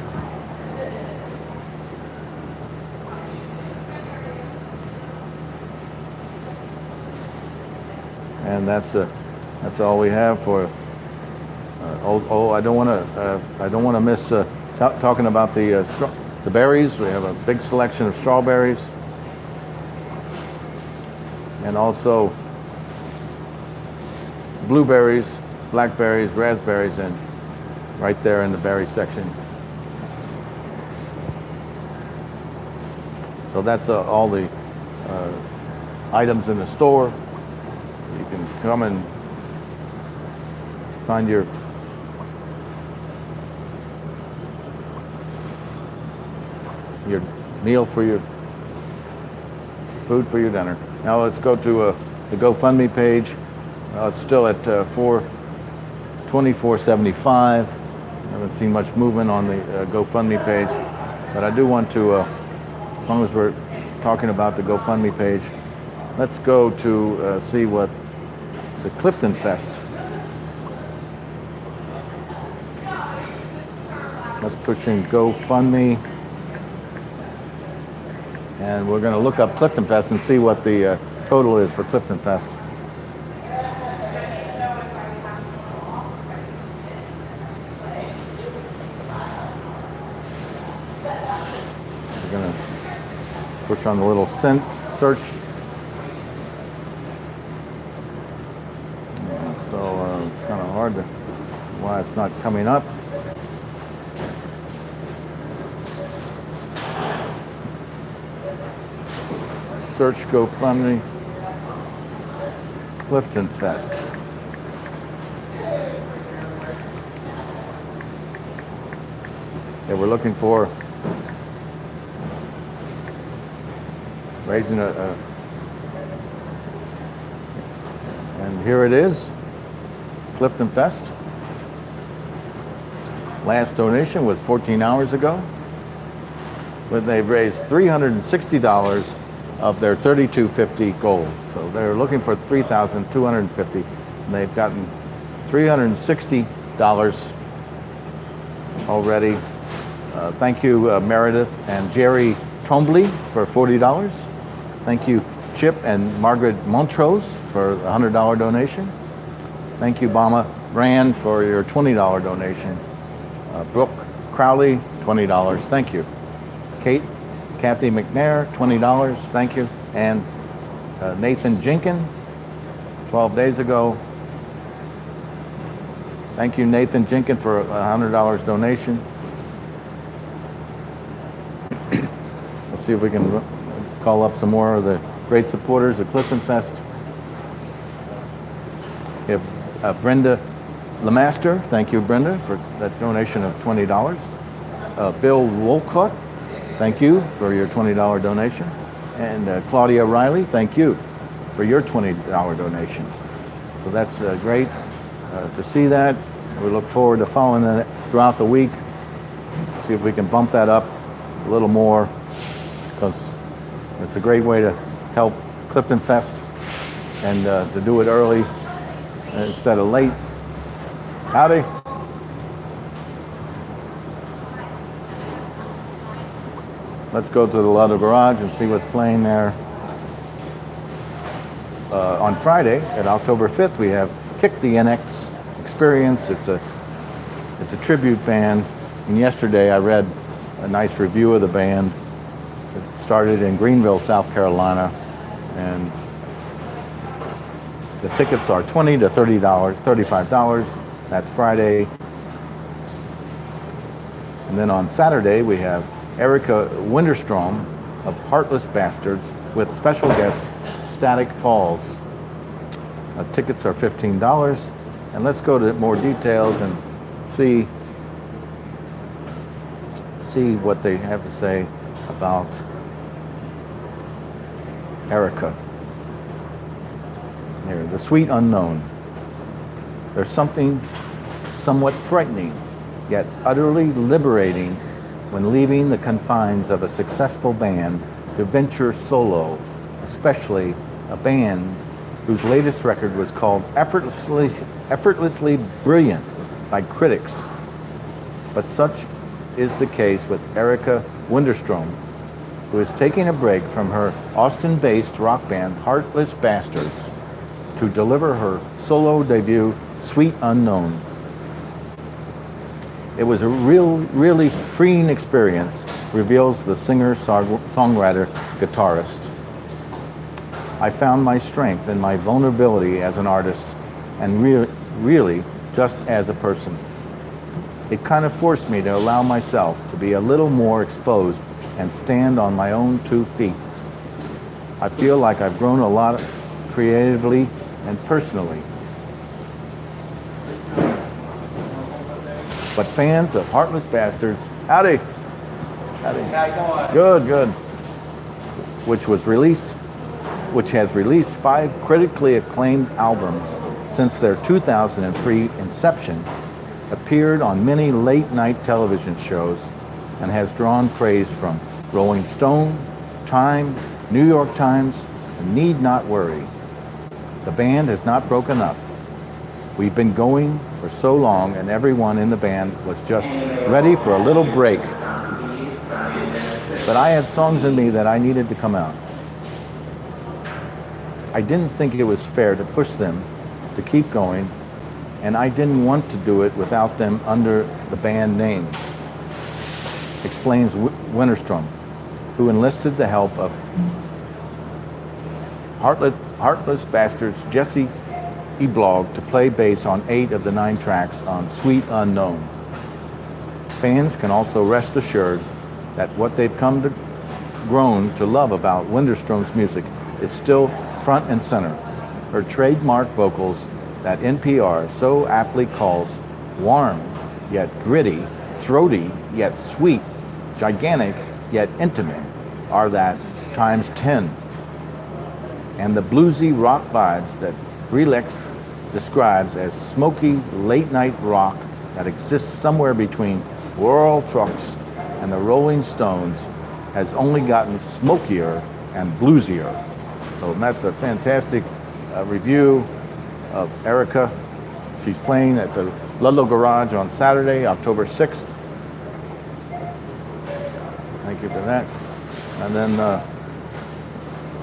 And that's all we have for. I don't want to miss talking about the berries. We have a big selection of strawberries, and also blueberries, blackberries, raspberries, and right there in the berry section. So that's all the items in the store. You can come and find your meal for your food for your dinner. Now let's go to the GoFundMe page. It's still at $24.75. Haven't seen much movement on the GoFundMe page, but I do want to, as long as we're talking about the GoFundMe page, let's go to see what the CliftonFest. Let's push in GoFundMe, and we're going to look up CliftonFest and see what the total is for CliftonFest. We're going to push on the little search. So it's kind of hard to, why it's not coming up. Search GoFundMe CliftonFest. Yeah, we're looking for raising and here it is, CliftonFest. Last donation was 14 hours ago, when they've raised $360 of their $32.50 goal. So they're looking for $3,250, and they've gotten $360 already. Thank you, Meredith and Jerry Trombley for $40. Thank you, Chip and Margaret Montrose for a $100 donation. Thank you, Bama Brand, for your $20 donation. Brooke Crowley, $20. Thank you. Kathy McNair, $20. Thank you. And Nathan Jenkin, 12 days ago. Thank you, Nathan Jenkin, for a $100 donation. Let's see if we can call up some more of the great supporters of CliftonFest. We have Brenda Lemaster. Thank you, Brenda, for that donation of $20. Bill Wolcott, thank you for your $20 donation. And Claudia Riley, thank you for your $20 donation. So that's great to see that. We look forward to following that throughout the week. See if we can bump that up a little more, because it's a great way to help CliftonFest and to do it early instead of late. Howdy. Let's go to the Lohre Garage and see what's playing there. On Friday, at October 5th, we have Kick the NX Experience. It's a tribute band. And yesterday I read a nice review of the band. It started in Greenville, South Carolina, and the tickets are $20 to $35. That's Friday. And then on Saturday we have Erika Wennerstrom of Heartless Bastards with special guest Static Falls. Tickets are $15. And let's go to more details and see what they have to say about Erika. Here, the sweet unknown. There's something somewhat frightening, yet utterly liberating when leaving the confines of a successful band to venture solo, especially a band whose latest record was called effortlessly brilliant by critics. But such is the case with Erika Wennerstrom, who is taking a break from her Austin-based rock band Heartless Bastards to deliver her solo debut, Sweet Unknown. It was a really freeing experience, reveals the singer, songwriter, guitarist. I found my strength and my vulnerability as an artist and really just as a person. It kind of forced me to allow myself to be a little more exposed and stand on my own 2 feet. I feel like I've grown a lot creatively and personally. But fans of Heartless Bastards, howdy. Good. Which has released 5 critically acclaimed albums since their 2003 inception, appeared on many late-night television shows, and has drawn praise from Rolling Stone, Time, New York Times, and Need Not Worry. The band has not broken up. We've been going for so long, and everyone in the band was just ready for a little break. But I had songs in me that I needed to come out. I didn't think it was fair to push them to keep going, and I didn't want to do it without them under the band name, explains Wennerstrom, who enlisted the help of Heartless Bastards' Jesse Eblog to play bass on 8 of the 9 tracks on Sweet Unknown. Fans can also rest assured that what they've grown to love about Wennerstrom's music is still front and center. Her trademark vocals that NPR so aptly calls warm yet gritty, throaty yet sweet, gigantic yet intimate are that times 10. And the bluesy rock vibes that Relix describes as smoky late-night rock that exists somewhere between Rural Trucks and the Rolling Stones has only gotten smokier and bluesier. So that's a fantastic review of Erika. She's playing at the Ludlow Garage on Saturday, October 6th. Thank you for that. And then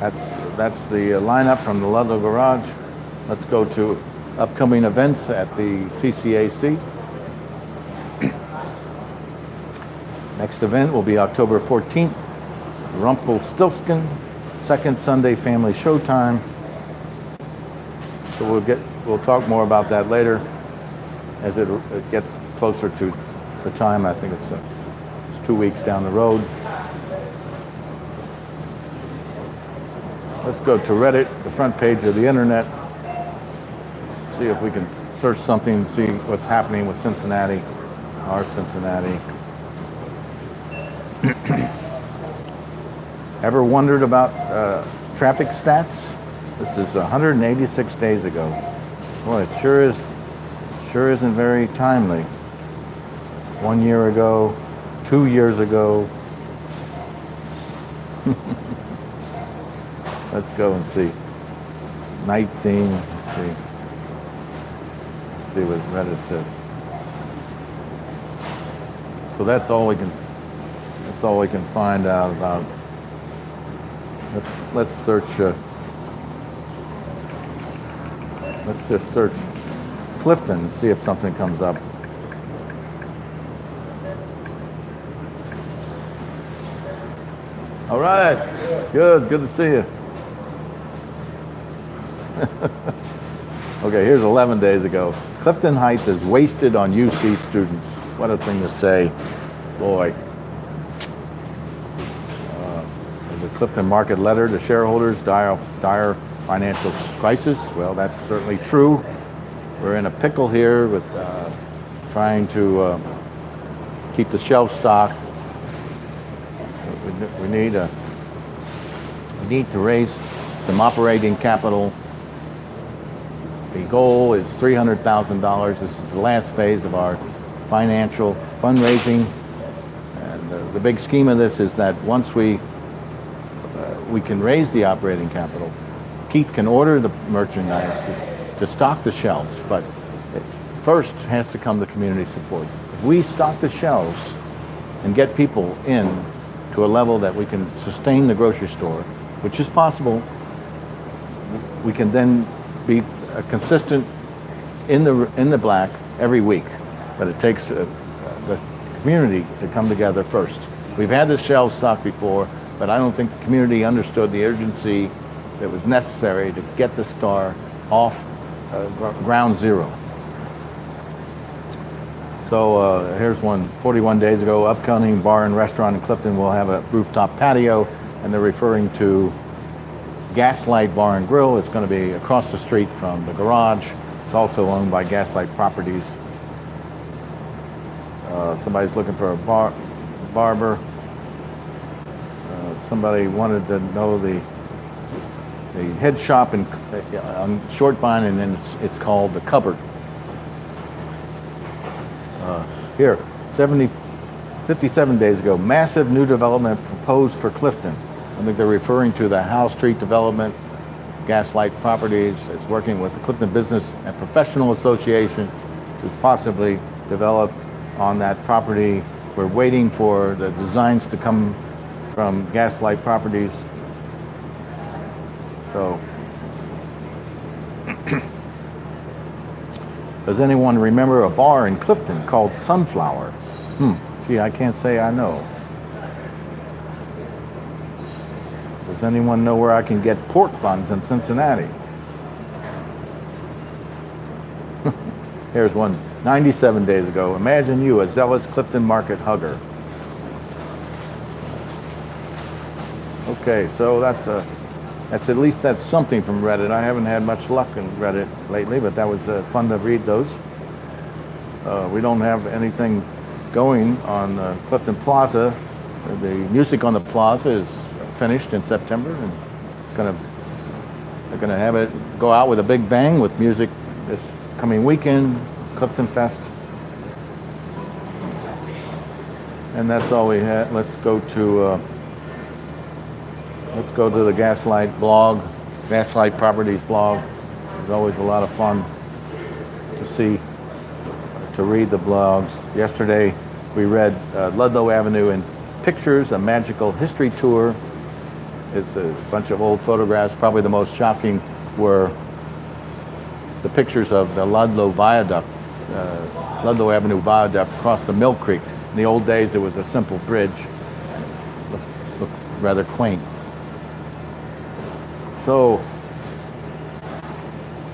that's the lineup from the Ludlow Garage. Let's go to upcoming events at the CCAC. Next event will be October 14th, Rumpelstiltskin, second Sunday family showtime. So we'll talk more about that later as it gets closer to the time. I think it's 2 weeks down the road. Let's go to Reddit, the front page of the internet. See if we can search something, see what's happening with Cincinnati, our Cincinnati. Ever wondered about traffic stats? This is 186 days ago. Boy, it sure isn't very timely. 1 year ago, 2 years ago. Let's go and see. Night theme. Let's see what Reddit says. So that's all we can That's all we can find out about. Let's search. Let's just search Clifton and see if something comes up. All right, good to see you. Okay, here's 11 days ago. Clifton Heights is wasted on UC students. What a thing to say, boy. The Clifton Market letter to shareholders, dire financial crisis. Well, that's certainly true. We're in a pickle here with trying to keep the shelf stocked. We need to raise some operating capital. The goal is $300,000. This is the last phase of our financial fundraising. And the big scheme of this is that once we can raise the operating capital, Keith can order the merchandise to stock the shelves, but first has to come the community support. If we stock the shelves and get people in to a level that we can sustain the grocery store, which is possible, we can then be consistent in the black every week. But it takes the community to come together first. We've had the shelves stocked before, but I don't think the community understood the urgency that was necessary to get the store off ground zero. So here's one. 41 days ago, upcoming bar and restaurant in Clifton will have a rooftop patio, and they're referring to Gaslight Bar and Grill. It's going to be across the street from the garage. It's also owned by Gaslight Properties. Somebody's looking for a barber. Somebody wanted to know the head shop on Short Vine, and then it's called the Cupboard. Here, 57 days ago, massive new development proposed for Clifton. I think they're referring to the Howell Street Development. Gaslight Properties is working with the Clifton Business and Professional Association to possibly develop on that property. We're waiting for the designs to come from Gaslight Properties. So, does anyone remember a bar in Clifton called Sunflower? Gee, I can't say I know. Does anyone know where I can get pork buns in Cincinnati? Here's one. 97 days ago. Imagine you, a zealous Clifton Market hugger. Okay, so that's at least that's something from Reddit. I haven't had much luck in Reddit lately, but that was fun to read those. We don't have anything going on Clifton Plaza. The music on the plaza is finished in September, and they're gonna have it go out with a big bang with music this coming weekend, CliftonFest. And that's all we had. Let's go to the Gaslight blog, Gaslight Properties blog. It's always a lot of fun to read the blogs. Yesterday we read Ludlow Avenue in Pictures, a magical history tour. It's a bunch of old photographs. Probably the most shocking were the pictures of the Ludlow Viaduct, Ludlow Avenue Viaduct across the Mill Creek. In the old days, it was a simple bridge. Looked rather quaint. So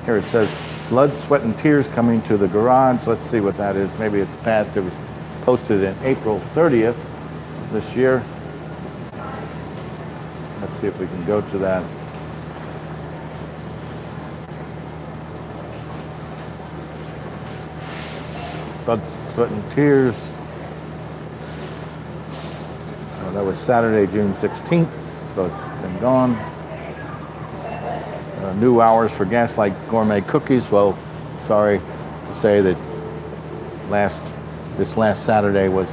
here it says, blood, sweat, and tears coming to the garage. Let's see what that is. Maybe it's past. It was posted in April 30th this year. Let's see if we can go to that. Blood, sweat, and tears. That was Saturday, June 16th, so it's been gone. New hours for Gaslight Gourmet Cookies. Well, sorry to say that this last Saturday was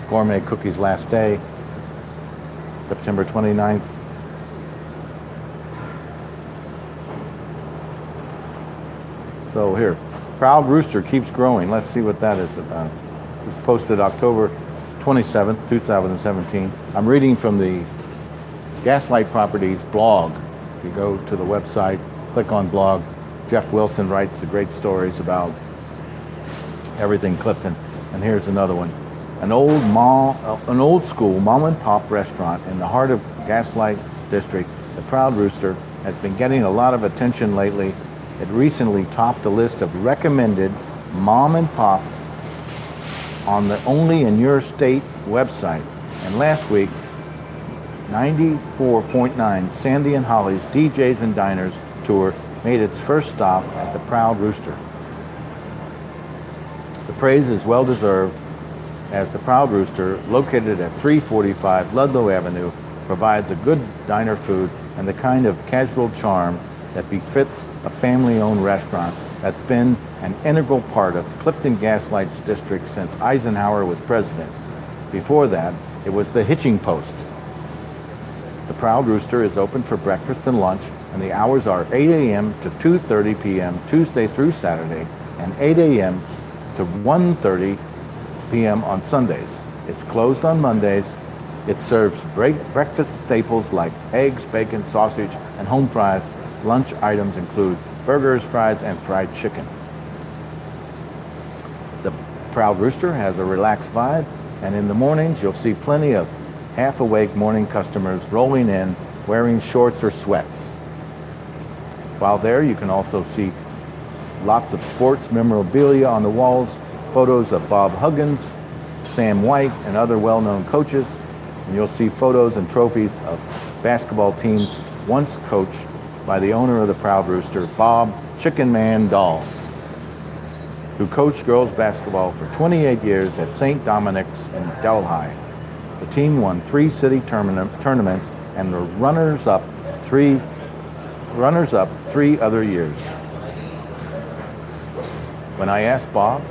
Gourmet Cookies' last day, September 29th. So here, Proud Rooster keeps growing. Let's see what that is about. It was posted October 27th, 2017. I'm reading from the Gaslight Properties blog. If you go to the website, click on blog, Jeff Wilson writes the great stories about everything Clifton. And here's another one. An old school mom and pop restaurant in the heart of Gaslight District, the Proud Rooster, has been getting a lot of attention lately. It recently topped the list of recommended mom and pop on the Only in Your State website. And last week, 94.9 Sandy and Holly's DJs and Diners tour made its first stop at the Proud Rooster. The praise is well deserved, as the Proud Rooster, located at 345 Ludlow Avenue, provides a good diner food and the kind of casual charm that befits a family-owned restaurant that's been an integral part of Clifton Gaslight's district since Eisenhower was president. Before that, it was the hitching post. The Proud Rooster is open for breakfast and lunch, and the hours are 8 a.m. to 2:30 p.m. Tuesday through Saturday, and 8 a.m. to 1:30 p.m. on Sundays. It's closed on Mondays. It serves breakfast staples like eggs, bacon, sausage, and home fries. Lunch items include burgers, fries, and fried chicken. The Proud Rooster has a relaxed vibe, and in the mornings you'll see plenty of half-awake morning customers rolling in wearing shorts or sweats. While there, you can also see lots of sports memorabilia on the walls, photos of Bob Huggins, Sam White, and other well-known coaches, and you'll see photos and trophies of basketball teams once coached by the owner of the Proud Rooster, Bob Chicken Man Dahl, who coached girls basketball for 28 years at St. Dominic's in Delhi. The team won 3 city tournaments and were runners-up 3 other years. When I asked Bob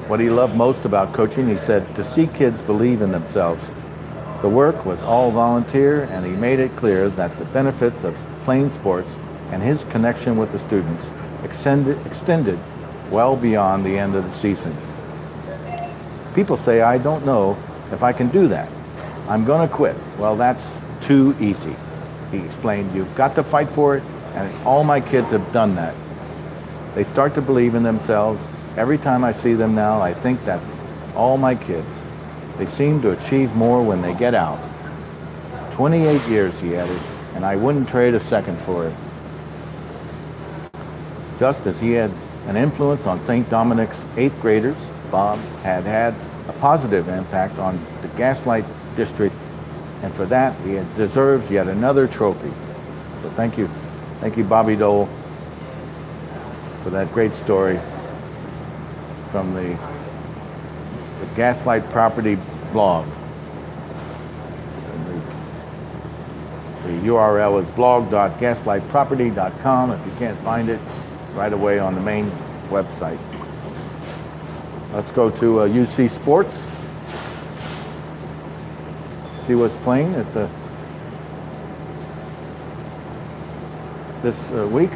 what he loved most about coaching, he said, to see kids believe in themselves. The work was all volunteer, and he made it clear that the benefits of playing sports and his connection with the students extended well beyond the end of the season. People say, I don't know if I can do that. I'm going to quit. Well, that's too easy. He explained, you've got to fight for it, and all my kids have done that. They start to believe in themselves. Every time I see them now, I think that's all my kids. They seem to achieve more when they get out. 28 years, he added, and I wouldn't trade a second for it. Just as he had an influence on St. Dominic's 8th graders, Bob had a positive impact on the Gaslight District, and for that he deserves yet another trophy. So thank you, Bobby Dole, for that great story from the Gaslight Property blog. The URL is blog.gaslightproperty.com. If you can't find it, right away on the main website. Let's go to UC Sports. See what's playing at this week.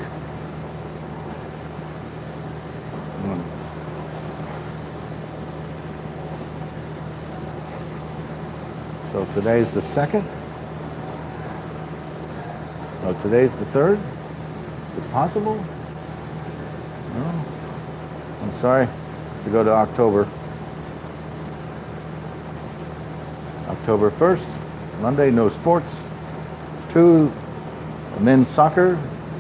So today's the 2nd. No, today's the 3rd. Is it possible? No. I'm sorry. We go to October 1st, Monday, no sports. 2, men's soccer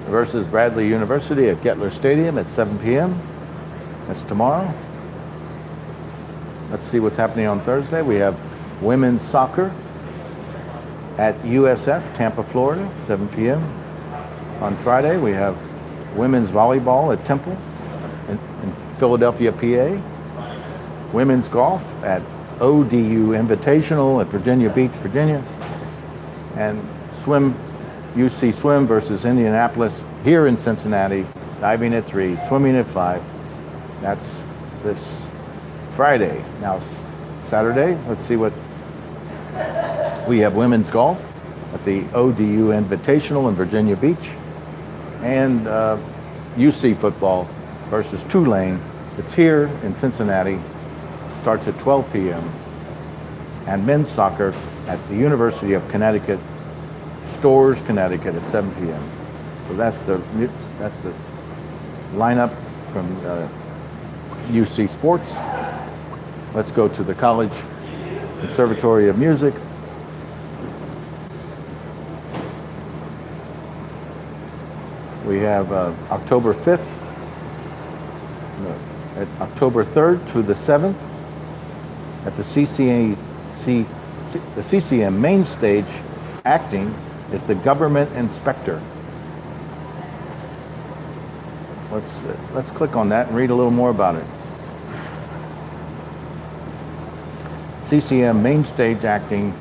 versus Bradley University at Gettler Stadium at 7 p.m. That's tomorrow. Let's see what's happening on Thursday. We have women's soccer at USF, Tampa, Florida, 7 p.m. On Friday, we have women's volleyball at Temple in Philadelphia, PA. Women's golf at ODU Invitational at Virginia Beach, Virginia. And swim, UC Swim versus Indianapolis here in Cincinnati, diving at 3, swimming at 5. That's this Friday. Now, Saturday, let's see what we have. Women's golf at the ODU Invitational in Virginia Beach, and UC football versus Tulane. It's here in Cincinnati. Starts at 12 p.m. and men's soccer at the University of Connecticut, Storrs, Connecticut at 7 p.m. So that's the lineup from UC Sports. Let's go to the College Conservatory of Music. We have October 5th, October 3rd through the 7th at the CCM main stage. Acting is the Government Inspector. Let's click on that and read a little more about it. CCM main stage acting,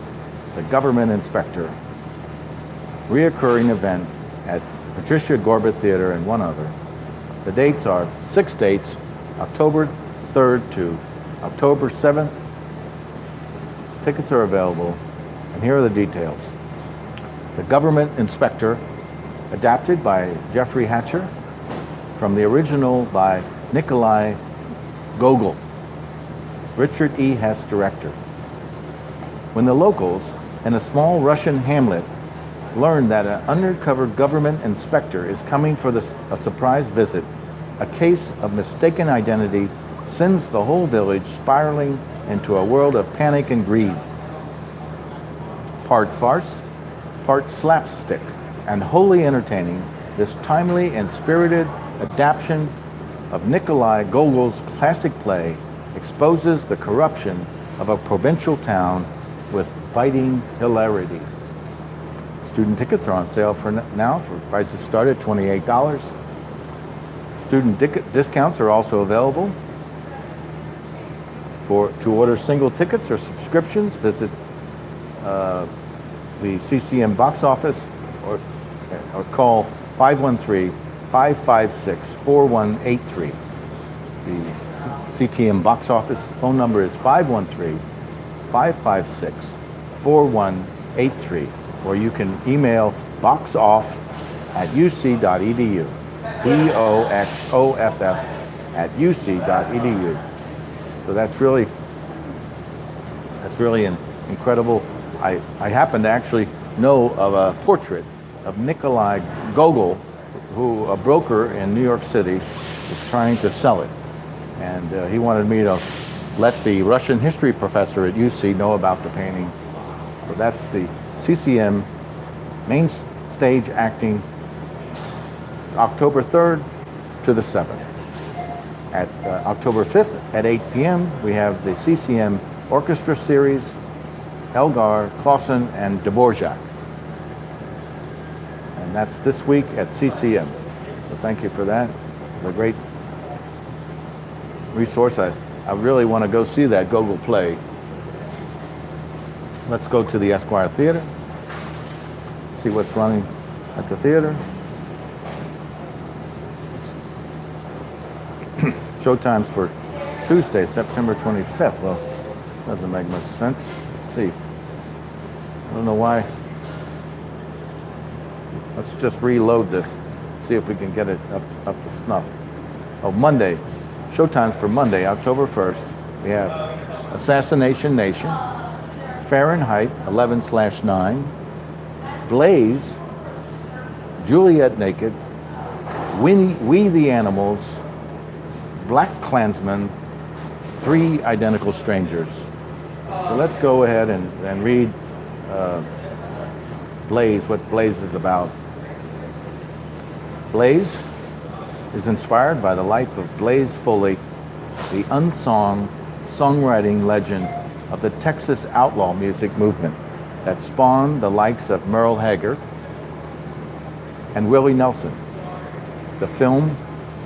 the Government Inspector. Reoccurring event at Patricia Gorbett Theater and one other. The dates are 6 dates, October 3rd to October 7th. Tickets are available, and here are the details. The Government Inspector, adapted by Jeffrey Hatcher, from the original by Nikolai Gogol. Richard E. Hess, director. When the locals in a small Russian hamlet learn that an undercover government inspector is coming for a surprise visit, a case of mistaken identity sends the whole village spiraling into a world of panic and greed. Part farce, part slapstick, and wholly entertaining, this timely and spirited adaptation of Nikolai Gogol's classic play exposes the corruption of a provincial town with biting hilarity. Student tickets are on sale for now for prices start at $28. Student discounts are also available. To order single tickets or subscriptions, visit the CCM box office or call 513-556-4183. The CTM box office phone number is 513-556-4183, or you can email boxoff@uc.edu, boxoff@uc.edu. So that's really incredible. I happen to actually know of a portrait of Nikolai Gogol, who a broker in New York City is trying to sell it. And he wanted me to let the Russian history professor at UC know about the painting. So that's the CCM main stage acting, October 3rd to the 7th. At October 5th at 8 p.m., we have the CCM Orchestra Series, Elgar, Clausen, and Dvorak. And that's this week at CCM. So thank you for that. It's a great resource. I really want to go see that Gogol play. Let's go to the Esquire Theater, see what's running at the theater. Showtimes for Tuesday, September 25th. Well, doesn't make much sense. Let's see. I don't know why. Let's just reload this, see if we can get it up to snuff. Oh, Monday. Showtimes for Monday, October 1st. We have Assassination Nation, Fahrenheit 11/9, Blaze, Juliet Naked, We the Animals, Black Klansman, Three Identical Strangers. So let's go ahead and read Blaze, what Blaze is about. Blaze is inspired by the life of Blaze Foley, the unsung songwriting legend of the Texas outlaw music movement that spawned the likes of Merle Haggard and Willie Nelson. The film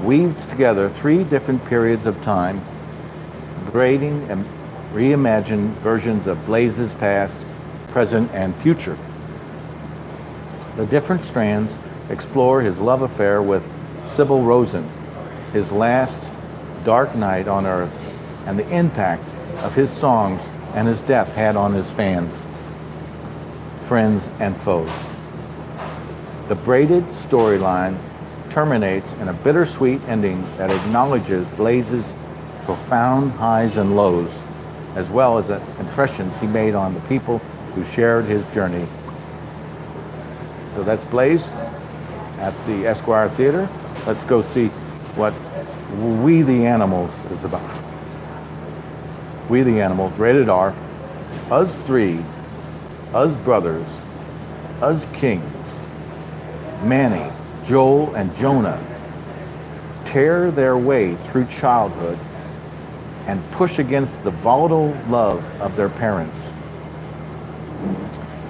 weaves together three different periods of time, braiding and reimagined versions of Blaze's past, present, and future. The different strands explore his love affair with Sybil Rosen, his last dark night on Earth, and the impact of his songs and his death had on his fans, friends, and foes. The braided storyline terminates in a bittersweet ending that acknowledges Blaze's profound highs and lows, as well as the impressions he made on the people who shared his journey. So that's Blaze at the Esquire Theater. Let's go see what We the Animals is about. We the Animals, rated R. Us three, us brothers, us kings, Manny, Joel, and Jonah tear their way through childhood and push against the volatile love of their parents.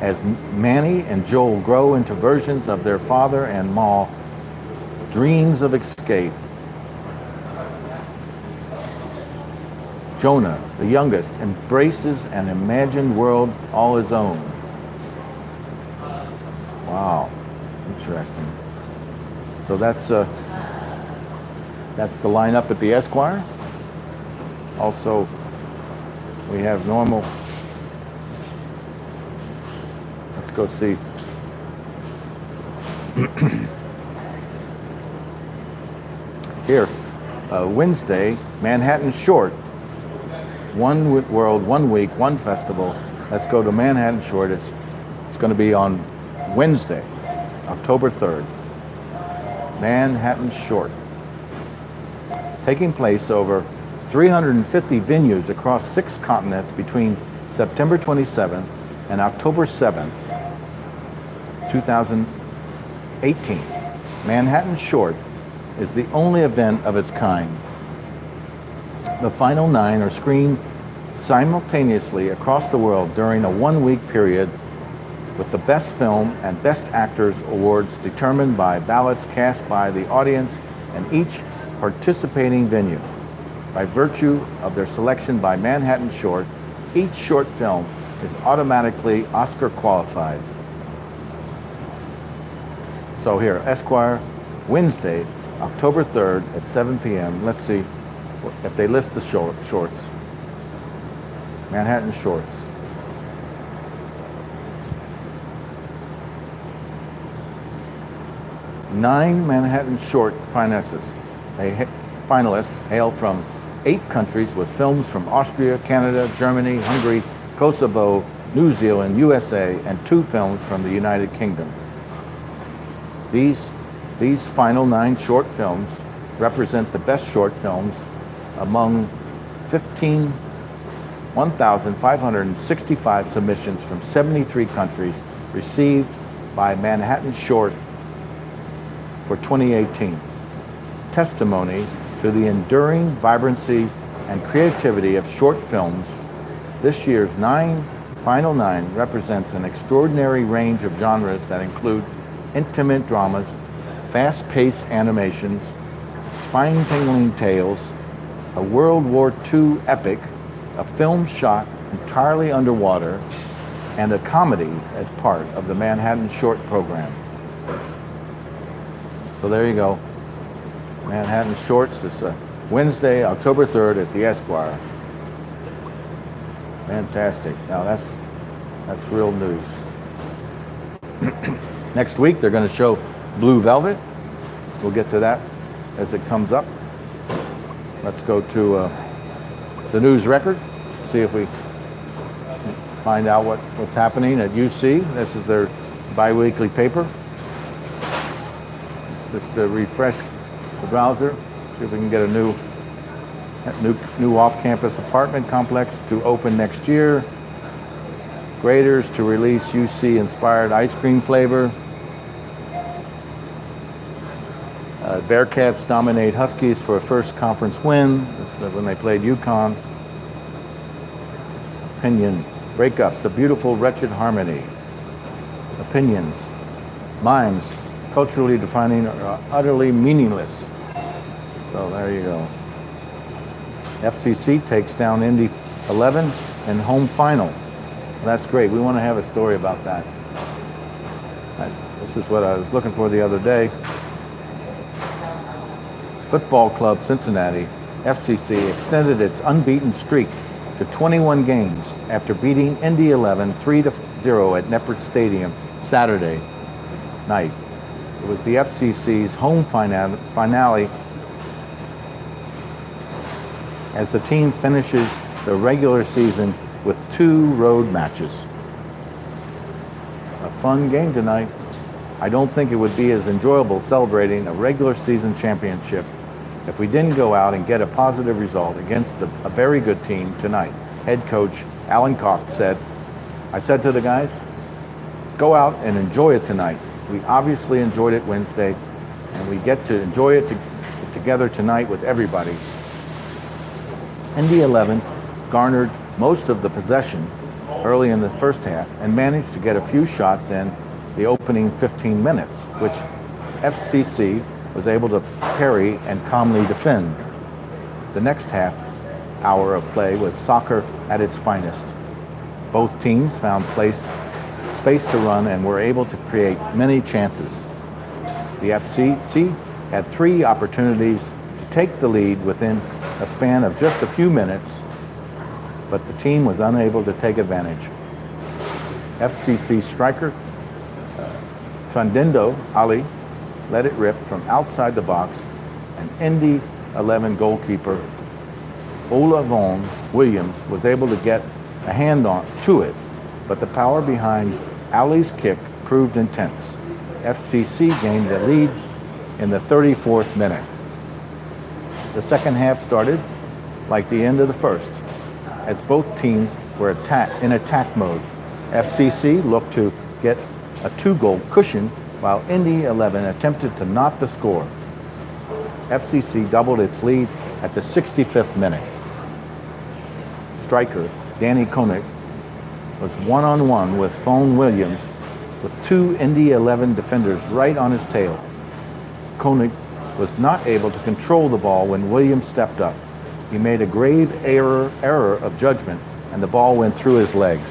As Manny and Joel grow into versions of their father and Ma, dreams of escape. Jonah, the youngest, embraces an imagined world all his own. Wow, interesting. So that's the lineup at the Esquire. Also, we have normal. Let's go see. Here, Wednesday, Manhattan Short. One world, 1 week, one festival. Let's go to Manhattan Short. It's going to be on Wednesday, October 3rd. Manhattan Short. Taking place over 350 venues across 6 continents between September 27th and October 7th, 2018. Manhattan Short is the only event of its kind. The final 9 are screened simultaneously across the world during a 1-week period, with the Best Film and Best Actors awards determined by ballots cast by the audience in each participating venue. By virtue of their selection by Manhattan Short, each short film is automatically Oscar qualified. So here, Esquire, Wednesday, October 3rd at 7 p.m. Let's see if they list the shorts. Manhattan Shorts. Nine Manhattan Short finalists hail from 8 countries, with films from Austria, Canada, Germany, Hungary, Kosovo, New Zealand, USA, and 2 films from the United Kingdom. These final 9 short films represent the best short films among 1,565 submissions from 73 countries received by Manhattan Short for 2018. Testimony to the enduring vibrancy and creativity of short films, this year's final 9 represents an extraordinary range of genres that include intimate dramas, fast-paced animations, spine-tingling tales, a World War II epic, a film shot entirely underwater, and a comedy as part of the Manhattan Short program. So there you go. Manhattan Shorts. It's Wednesday, October 3rd at the Esquire. Fantastic. Now that's real news. Next week they're going to show Blue Velvet. We'll get to that as it comes up. Let's go to the news record, see if we find out what's happening at UC. This is their bi-weekly paper. It's just to refresh the browser, see if we can get a new off-campus apartment complex to open next year. Graders to release UC-inspired ice cream flavor. Bearcats dominate Huskies for a first conference win. This is when they played UConn. Opinion. Breakups. A beautiful, wretched harmony. Opinions. Mimes. Culturally defining are utterly meaningless. So there you go. FCC takes down Indy 11 in home final. That's great. We want to have a story about that. This is what I was looking for the other day. Football Club Cincinnati, FCC, extended its unbeaten streak to 21 games after beating Indy 11 3-0 at Knepper Stadium Saturday night. It was the FCC's home finale as the team finishes the regular season with 2 road matches. A fun game tonight. I don't think it would be as enjoyable celebrating a regular season championship if we didn't go out and get a positive result against a very good team tonight. Head coach Alan Cox said, I said to the guys, go out and enjoy it tonight. We obviously enjoyed it Wednesday, and we get to enjoy it together tonight with everybody. Indy 11 garnered most of the possession early in the first half and managed to get a few shots in the opening 15 minutes, which FCC was able to parry and calmly defend. The next half hour of play was soccer at its finest. Both teams found space to run and were able to create many chances. The FCC had 3 opportunities to take the lead within a span of just a few minutes, but the team was unable to take advantage. FCC striker Fandindo Ali let it rip from outside the box, and Indy 11 goalkeeper Ola Vaughan Williams was able to get a hand to it, but the power behind Ali's kick proved intense. FCC gained the lead in the 34th minute. The second half started like the end of the first, as both teams were in attack mode. FCC looked to get a 2-goal cushion, while Indy 11 attempted to knot the score. FCC doubled its lead at the 65th minute. Striker Danny Koenig was one-on-one with Vaughan Williams with 2 Indy 11 defenders right on his tail. Koenig was not able to control the ball when Williams stepped up. He made a grave error of judgment, and the ball went through his legs.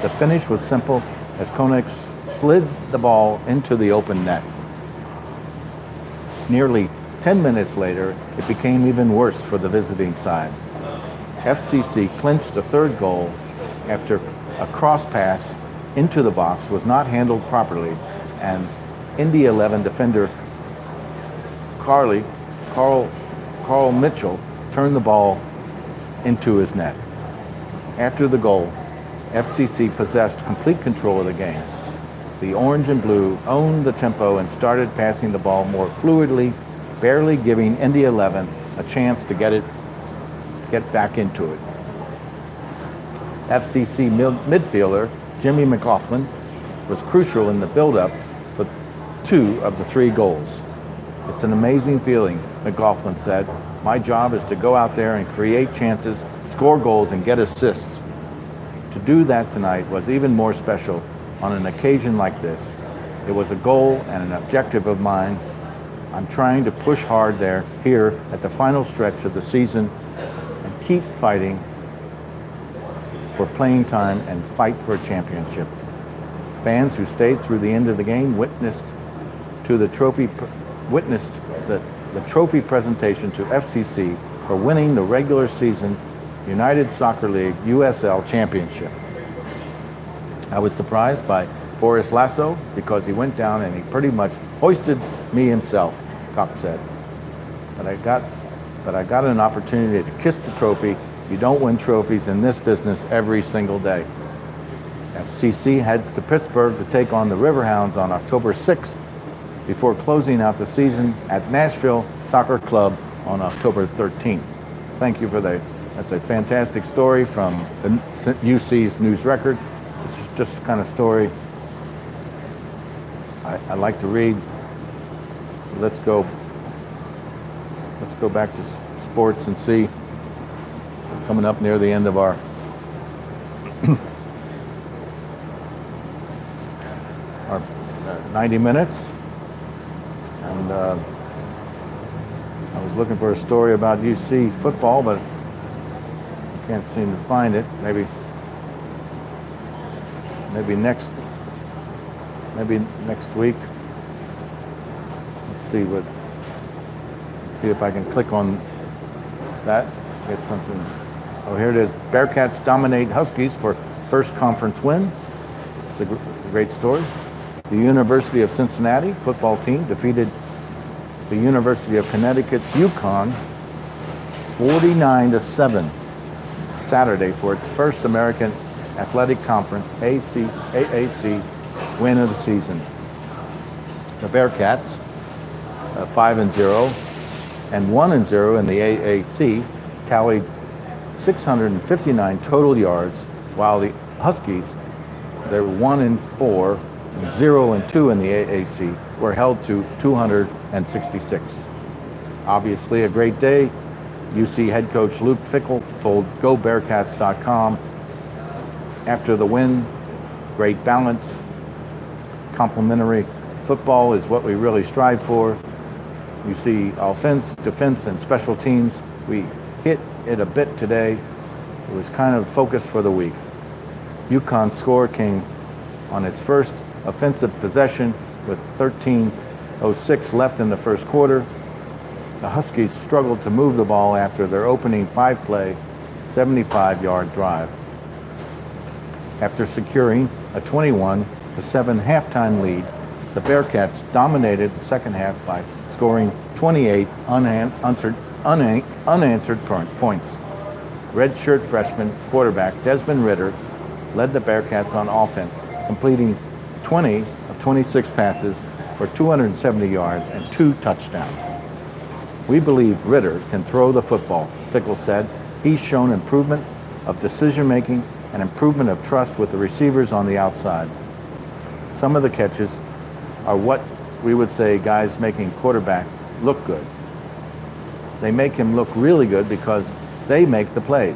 The finish was simple as Koenig slid the ball into the open net. Nearly 10 minutes later, it became even worse for the visiting side. FCC clinched the 3rd goal after a cross pass into the box was not handled properly, and Indy 11 defender Carl Mitchell turned the ball into his net. After the goal, FCC possessed complete control of the game. The orange and blue owned the tempo and started passing the ball more fluidly, barely giving Indy 11 a chance to get back into it. FCC midfielder Jimmie McLaughlin was crucial in the build-up for 2 of the 3 goals. It's an amazing feeling, McLaughlin said. My job is to go out there and create chances, score goals, and get assists. To do that tonight was even more special on an occasion like this. It was a goal and an objective of mine. I'm trying to push hard here at the final stretch of the season and keep fighting for playing time and fight for a championship. Fans who stayed through the end of the game witnessed the trophy presentation to FCC for winning the regular season United Soccer League USL Championship. I was surprised by Forrest Lasso because he went down and he pretty much hoisted me himself, Cox said. But I got an opportunity to kiss the trophy. You don't win trophies in this business every single day. FCC heads to Pittsburgh to take on the Riverhounds on October 6th before closing out the season at Nashville Soccer Club on October 13th. Thank you for that's a fantastic story from the UC's News Record. It's just the kind of story I like to read. So let's go back to sports and see. We're coming up near the end of our our 90 minutes, and I was looking for a story about UC football, but I can't seem to find it. Maybe next week. Let's see if I can click on that. Get something. Oh, here it is. Bearcats dominate Huskies for first conference win. It's a great story. The University of Cincinnati football team defeated the University of Connecticut's UConn 49-7. Saturday for its first American Athletic Conference AAC win of the season. The Bearcats, 5-0 and 1-0 in the AAC, tallied 659 total yards, while the Huskies, they're 1-4, 0-2 in the AAC, were held to 266. Obviously a great day. UC head coach Luke Fickell told GoBearcats.com after the win, great balance, complementary football is what we really strive for. You see offense, defense, and special teams. We hit it a bit today. It was kind of focused for the week. UConn's score came on its first offensive possession with 13:06 left in the first quarter. The Huskies struggled to move the ball after their opening 5-play, 75-yard drive. After securing a 21-7 halftime lead, the Bearcats dominated the second half by scoring 28 unanswered points. Redshirt freshman quarterback Desmond Ridder led the Bearcats on offense, completing 20 of 26 passes for 270 yards and 2 touchdowns. We believe Ridder can throw the football, Fickell said. He's shown improvement of decision-making and improvement of trust with the receivers on the outside. Some of the catches are what we would say guys making quarterback look good. They make him look really good because they make the plays.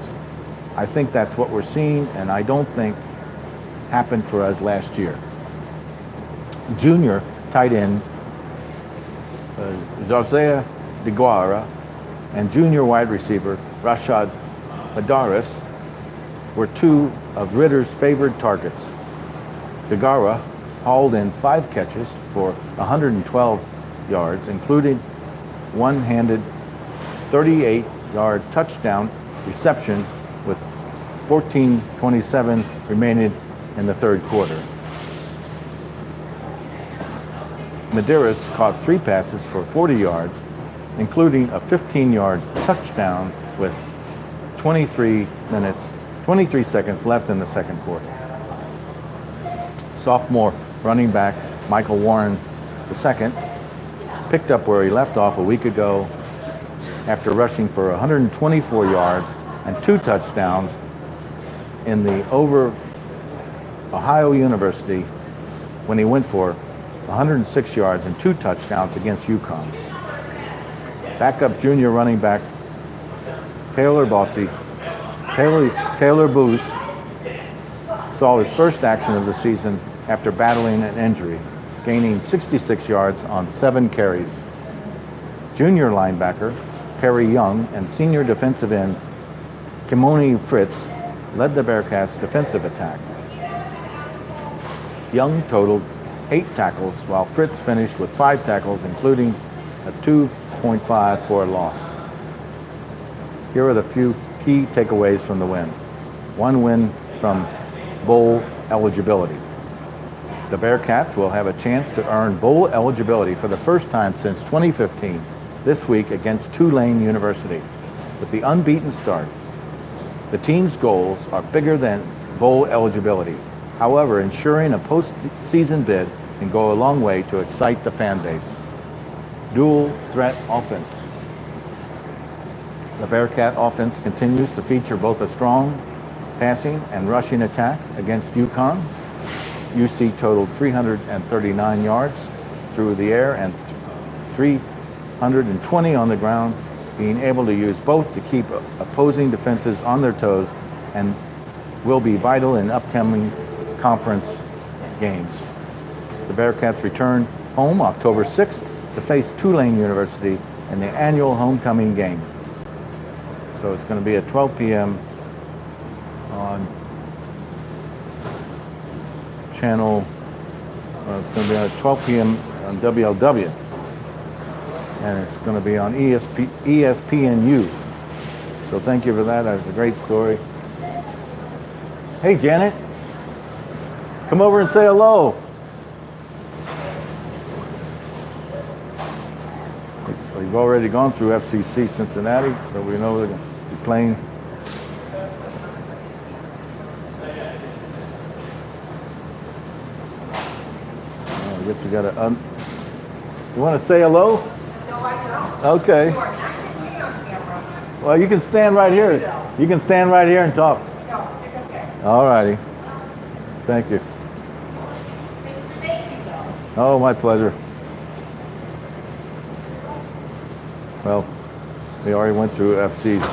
I think that's what we're seeing, and I don't think happened for us last year. Junior tight end Josiah DeGuara and junior wide receiver Rashad Madaris were 2 of Ritter's favored targets. DeGuara hauled in 5 catches for 112 yards, including one-handed 38-yard touchdown reception with 14:27 remaining in the third quarter. Madaris caught 3 passes for 40 yards, including a 15-yard touchdown with 23 seconds left in the second quarter. Sophomore running back Michael Warren II picked up where he left off a week ago after rushing for 124 yards and 2 touchdowns in the over Ohio University when he went for 106 yards and 2 touchdowns against UConn. Backup junior running back Taylor Booth saw his first action of the season after battling an injury, gaining 66 yards on 7 carries. Junior linebacker Perry Young and senior defensive end Kimoni Fritz led the Bearcats' defensive attack. Young totaled 8 tackles, while Fritz finished with 5 tackles, including a 2.5 for a loss. Here are the few key takeaways from the win. 1 win from bowl eligibility. The Bearcats will have a chance to earn bowl eligibility for the first time since 2015 this week against Tulane University. With the unbeaten start, the team's goals are bigger than bowl eligibility. However, ensuring a postseason bid can go a long way to excite the fan base. Dual threat offense. The Bearcat offense continues to feature both a strong passing and rushing attack against UConn. UC totaled 339 yards through the air and 320 on the ground, being able to use both to keep opposing defenses on their toes and will be vital in upcoming conference games. The Bearcats return home October 6th to face Tulane University in the annual homecoming game. So it's going to be at 12 p.m. on channel, it's going to be at 12 p.m. on WLW. And it's going to be on ESPNU. So thank you for that. That was a great story. Hey, Janet. Come over and say hello. We've already gone through FCC Cincinnati, so we know they're going to be playing guess we got to. You want to say hello? No, I don't. Okay. You are not getting me on camera. Well, you can stand right here. You can stand right here and talk. No, it's okay. All righty. Thank you. Thank you, though. Oh, my pleasure. Well, we already went through FC's.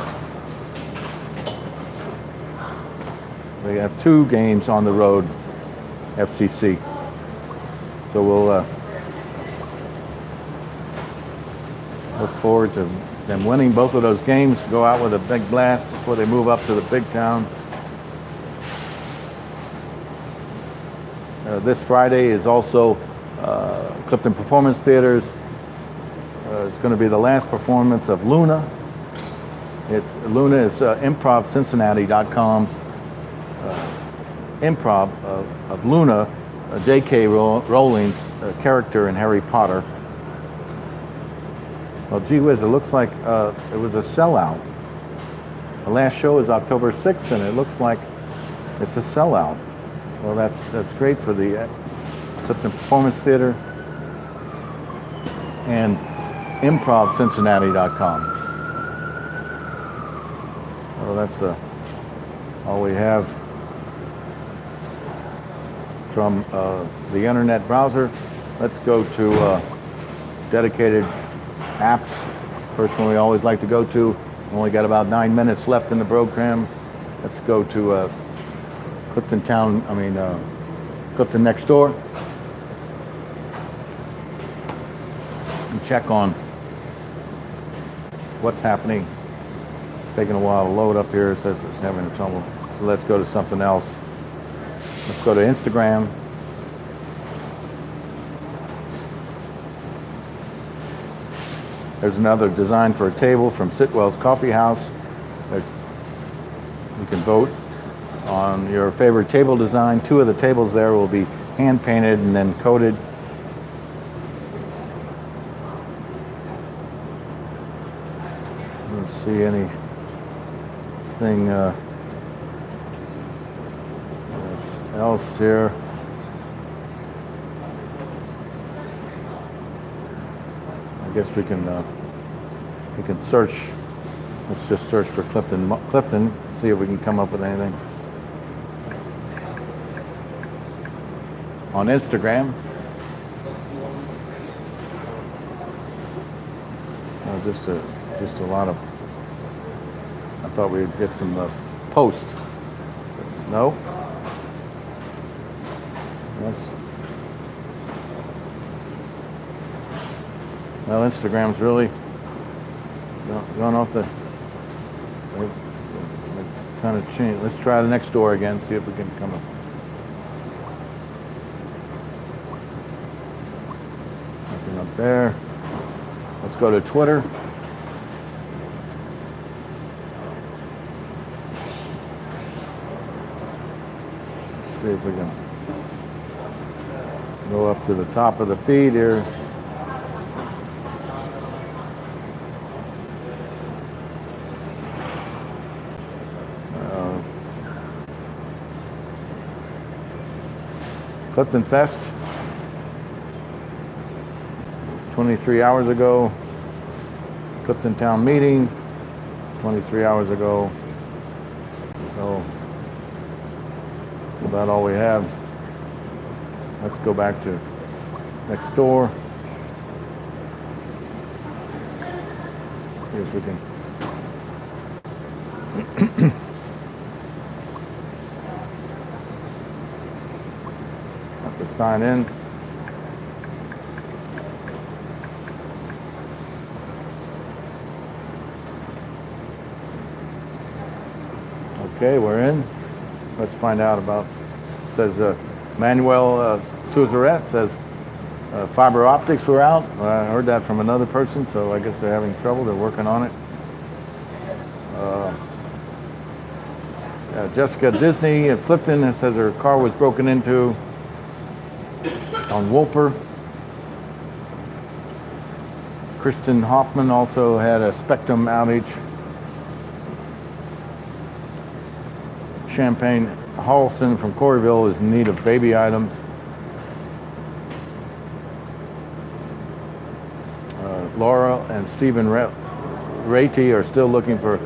We have 2 games on the road, FCC. So we'll look forward to them winning both of those games, go out with a big blast before they move up to the big town. This Friday is also Clifton Performance Theaters. It's going to be the last performance of Luna. Luna is ImprovCincinnati.com's improv of Luna, J.K. Rowling's character in Harry Potter. Well, gee whiz, it looks like it was a sellout. The last show is October 6th, and it looks like it's a sellout. Well, that's great for the Clifton Performance Theater and ImprovCincinnati.com. Well, that's all we have from the internet browser. Let's go to dedicated apps. First one we always like to go to. Only got about 9 minutes left in the program. Let's go to Clifton NextDoor and check on what's happening. It's taking a while to load up here. It says it's having trouble. So let's go to something else. Let's go to Instagram. There's another design for a table from Sitwell's Coffee House. You can vote on your favorite table design. 2 of the tables there will be hand painted and then coated. Let's see anything else here. I guess we can search. Let's just search for Clifton, see if we can come up with anything. On Instagram. Just a lot of. I thought we'd get some posts. No. Yes. Well, Instagram's really going off the. They kind of change. Let's try the NextDoor again. See if we can come up. Nothing up there. Let's go to Twitter. Let's see if we can go up to the top of the feed here. CliftonFest, 23 hours ago. Clifton Town Meeting, 23 hours ago. So that's about all we have. Let's go back to NextDoor. See if we can. Have to sign in. Okay, we're in. Let's find out about. It says Manuel Suzeratte says fiber optics were out. I heard that from another person, so I guess they're having trouble. They're working on it. Jessica Disney of Clifton says her car was broken into on Wolper. Kristen Hoffman also had a Spectrum outage. Champagne Halson from Coreyville is in need of baby items. Laura and Stephen Rati are still looking for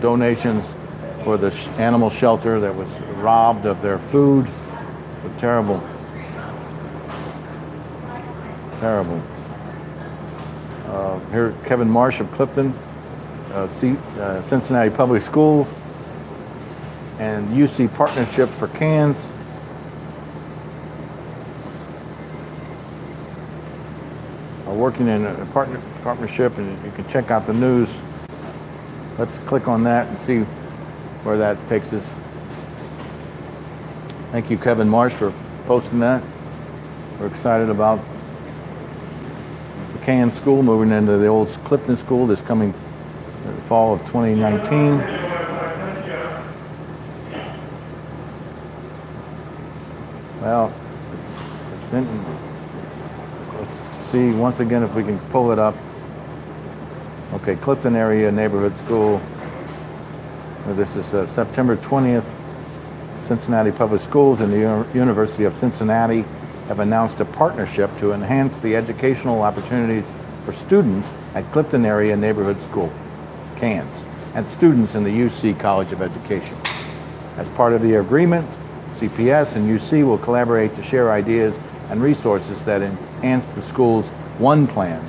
donations for the animal shelter that was robbed of their food. Terrible. Terrible. Here, Kevin Marsh of Clifton, Cincinnati Public School, and UC Partnership for Cans. Working in a partnership, and you can check out the news. Let's click on that and see where that takes us. Thank you, Kevin Marsh, for posting that. We're excited about the Can School moving into the old Clifton School this coming fall of 2019. Well, let's see once again if we can pull it up. Okay, Clifton Area Neighborhood School. This is September 20th. Cincinnati Public Schools and the University of Cincinnati have announced a partnership to enhance the educational opportunities for students at Clifton Area Neighborhood School, CANS, and students in the UC College of Education. As part of the agreement, CPS and UC will collaborate to share ideas and resources that enhance the school's One Plan.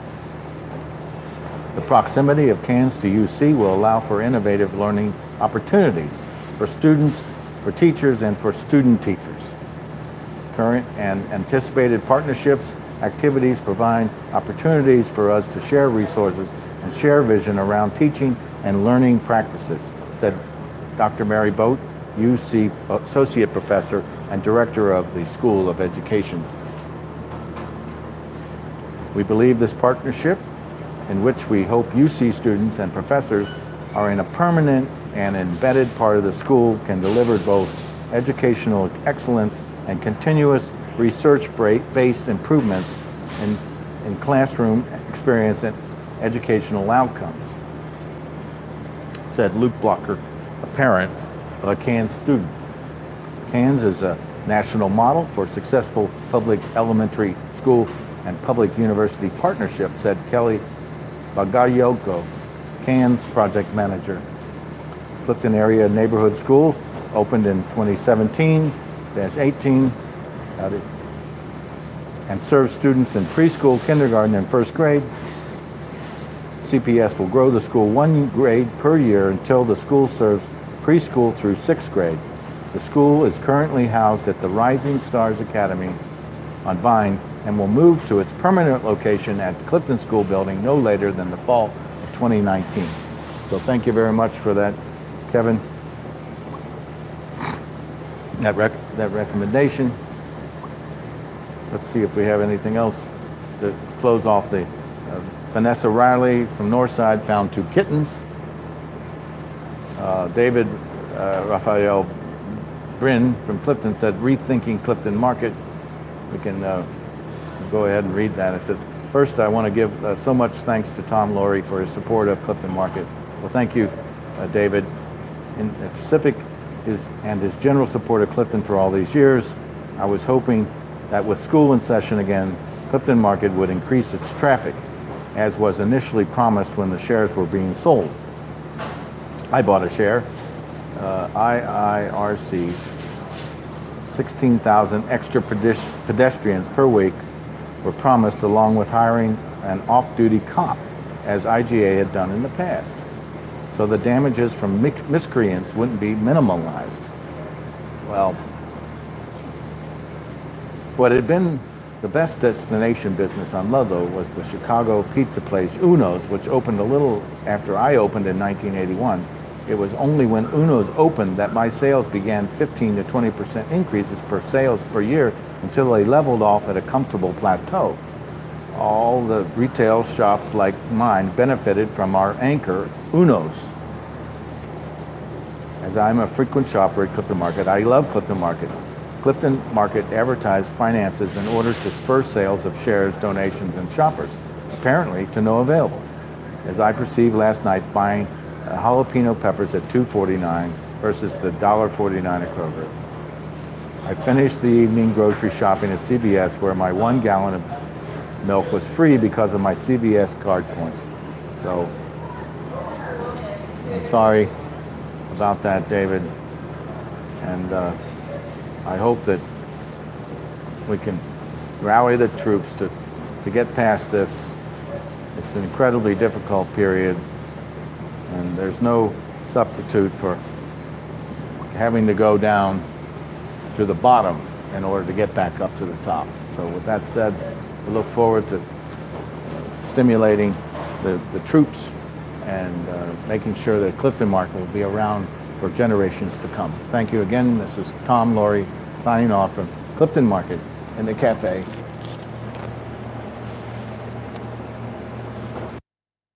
The proximity of CANS to UC will allow for innovative learning opportunities for students, for teachers, and for student teachers. Current and anticipated partnerships activities provide opportunities for us to share resources and share vision around teaching and learning practices, said Dr. Mary Boat, UC Associate Professor and Director of the School of Education. We believe this partnership, in which we hope UC students and professors are in a permanent and embedded part of the school, can deliver both educational excellence and continuous research-based improvements in classroom experience and educational outcomes, said Luke Blocker, a parent of a CANS student. CANS is a national model for successful public elementary school and public university partnership, said Kelly Bagayoko, CANS project manager. Clifton Area Neighborhood School opened in 2017-18 and serves students in preschool, kindergarten, and first grade. CPS will grow the school 1 grade per year until the school serves preschool through 6th grade. The school is currently housed at the Rising Stars Academy on Vine and will move to its permanent location at Clifton School Building no later than the fall of 2019. So thank you very much for that, Kevin. That recommendation. Let's see if we have anything else to close off the Vanessa Riley from Northside found 2 kittens. David Raphael Biren from Clifton said, rethinking Clifton Market. We can go ahead and read that. It says, first, I want to give so much thanks to Tom Lohre for his support of Clifton Market. Well, thank you, David. In specific, his general support of Clifton for all these years. I was hoping that with school in session again, Clifton Market would increase its traffic, as was initially promised when the shares were being sold. I bought a share, IIRC, 16,000 extra pedestrians per week were promised, along with hiring an off-duty cop, as IGA had done in the past. So the damages from miscreants wouldn't be minimalized. Well, what had been the best destination business on Ludlow was the Chicago pizza place Uno's, which opened a little after I opened in 1981. It was only when Uno's opened that my sales began 15 to 20% increases per sales per year until they leveled off at a comfortable plateau. All the retail shops like mine benefited from our anchor, Uno's. As I'm a frequent shopper at Clifton Market, I love Clifton Market. Clifton Market advertised finances in order to spur sales of shares, donations, and shoppers, apparently to no avail. As I perceived last night, buying jalapeno peppers at $2.49 versus the $1.49 at Kroger. I finished the evening grocery shopping at CVS, where my 1 gallon of milk was free because of my CVS card points. So I'm sorry about that, David. And I hope that we can rally the troops to get past this. It's an incredibly difficult period, and there's no substitute for having to go down to the bottom in order to get back up to the top. So with that said, we look forward to stimulating the troops and making sure that Clifton Market will be around for generations to come. Thank you again. This is Tom Lohre signing off from Clifton Market in the cafe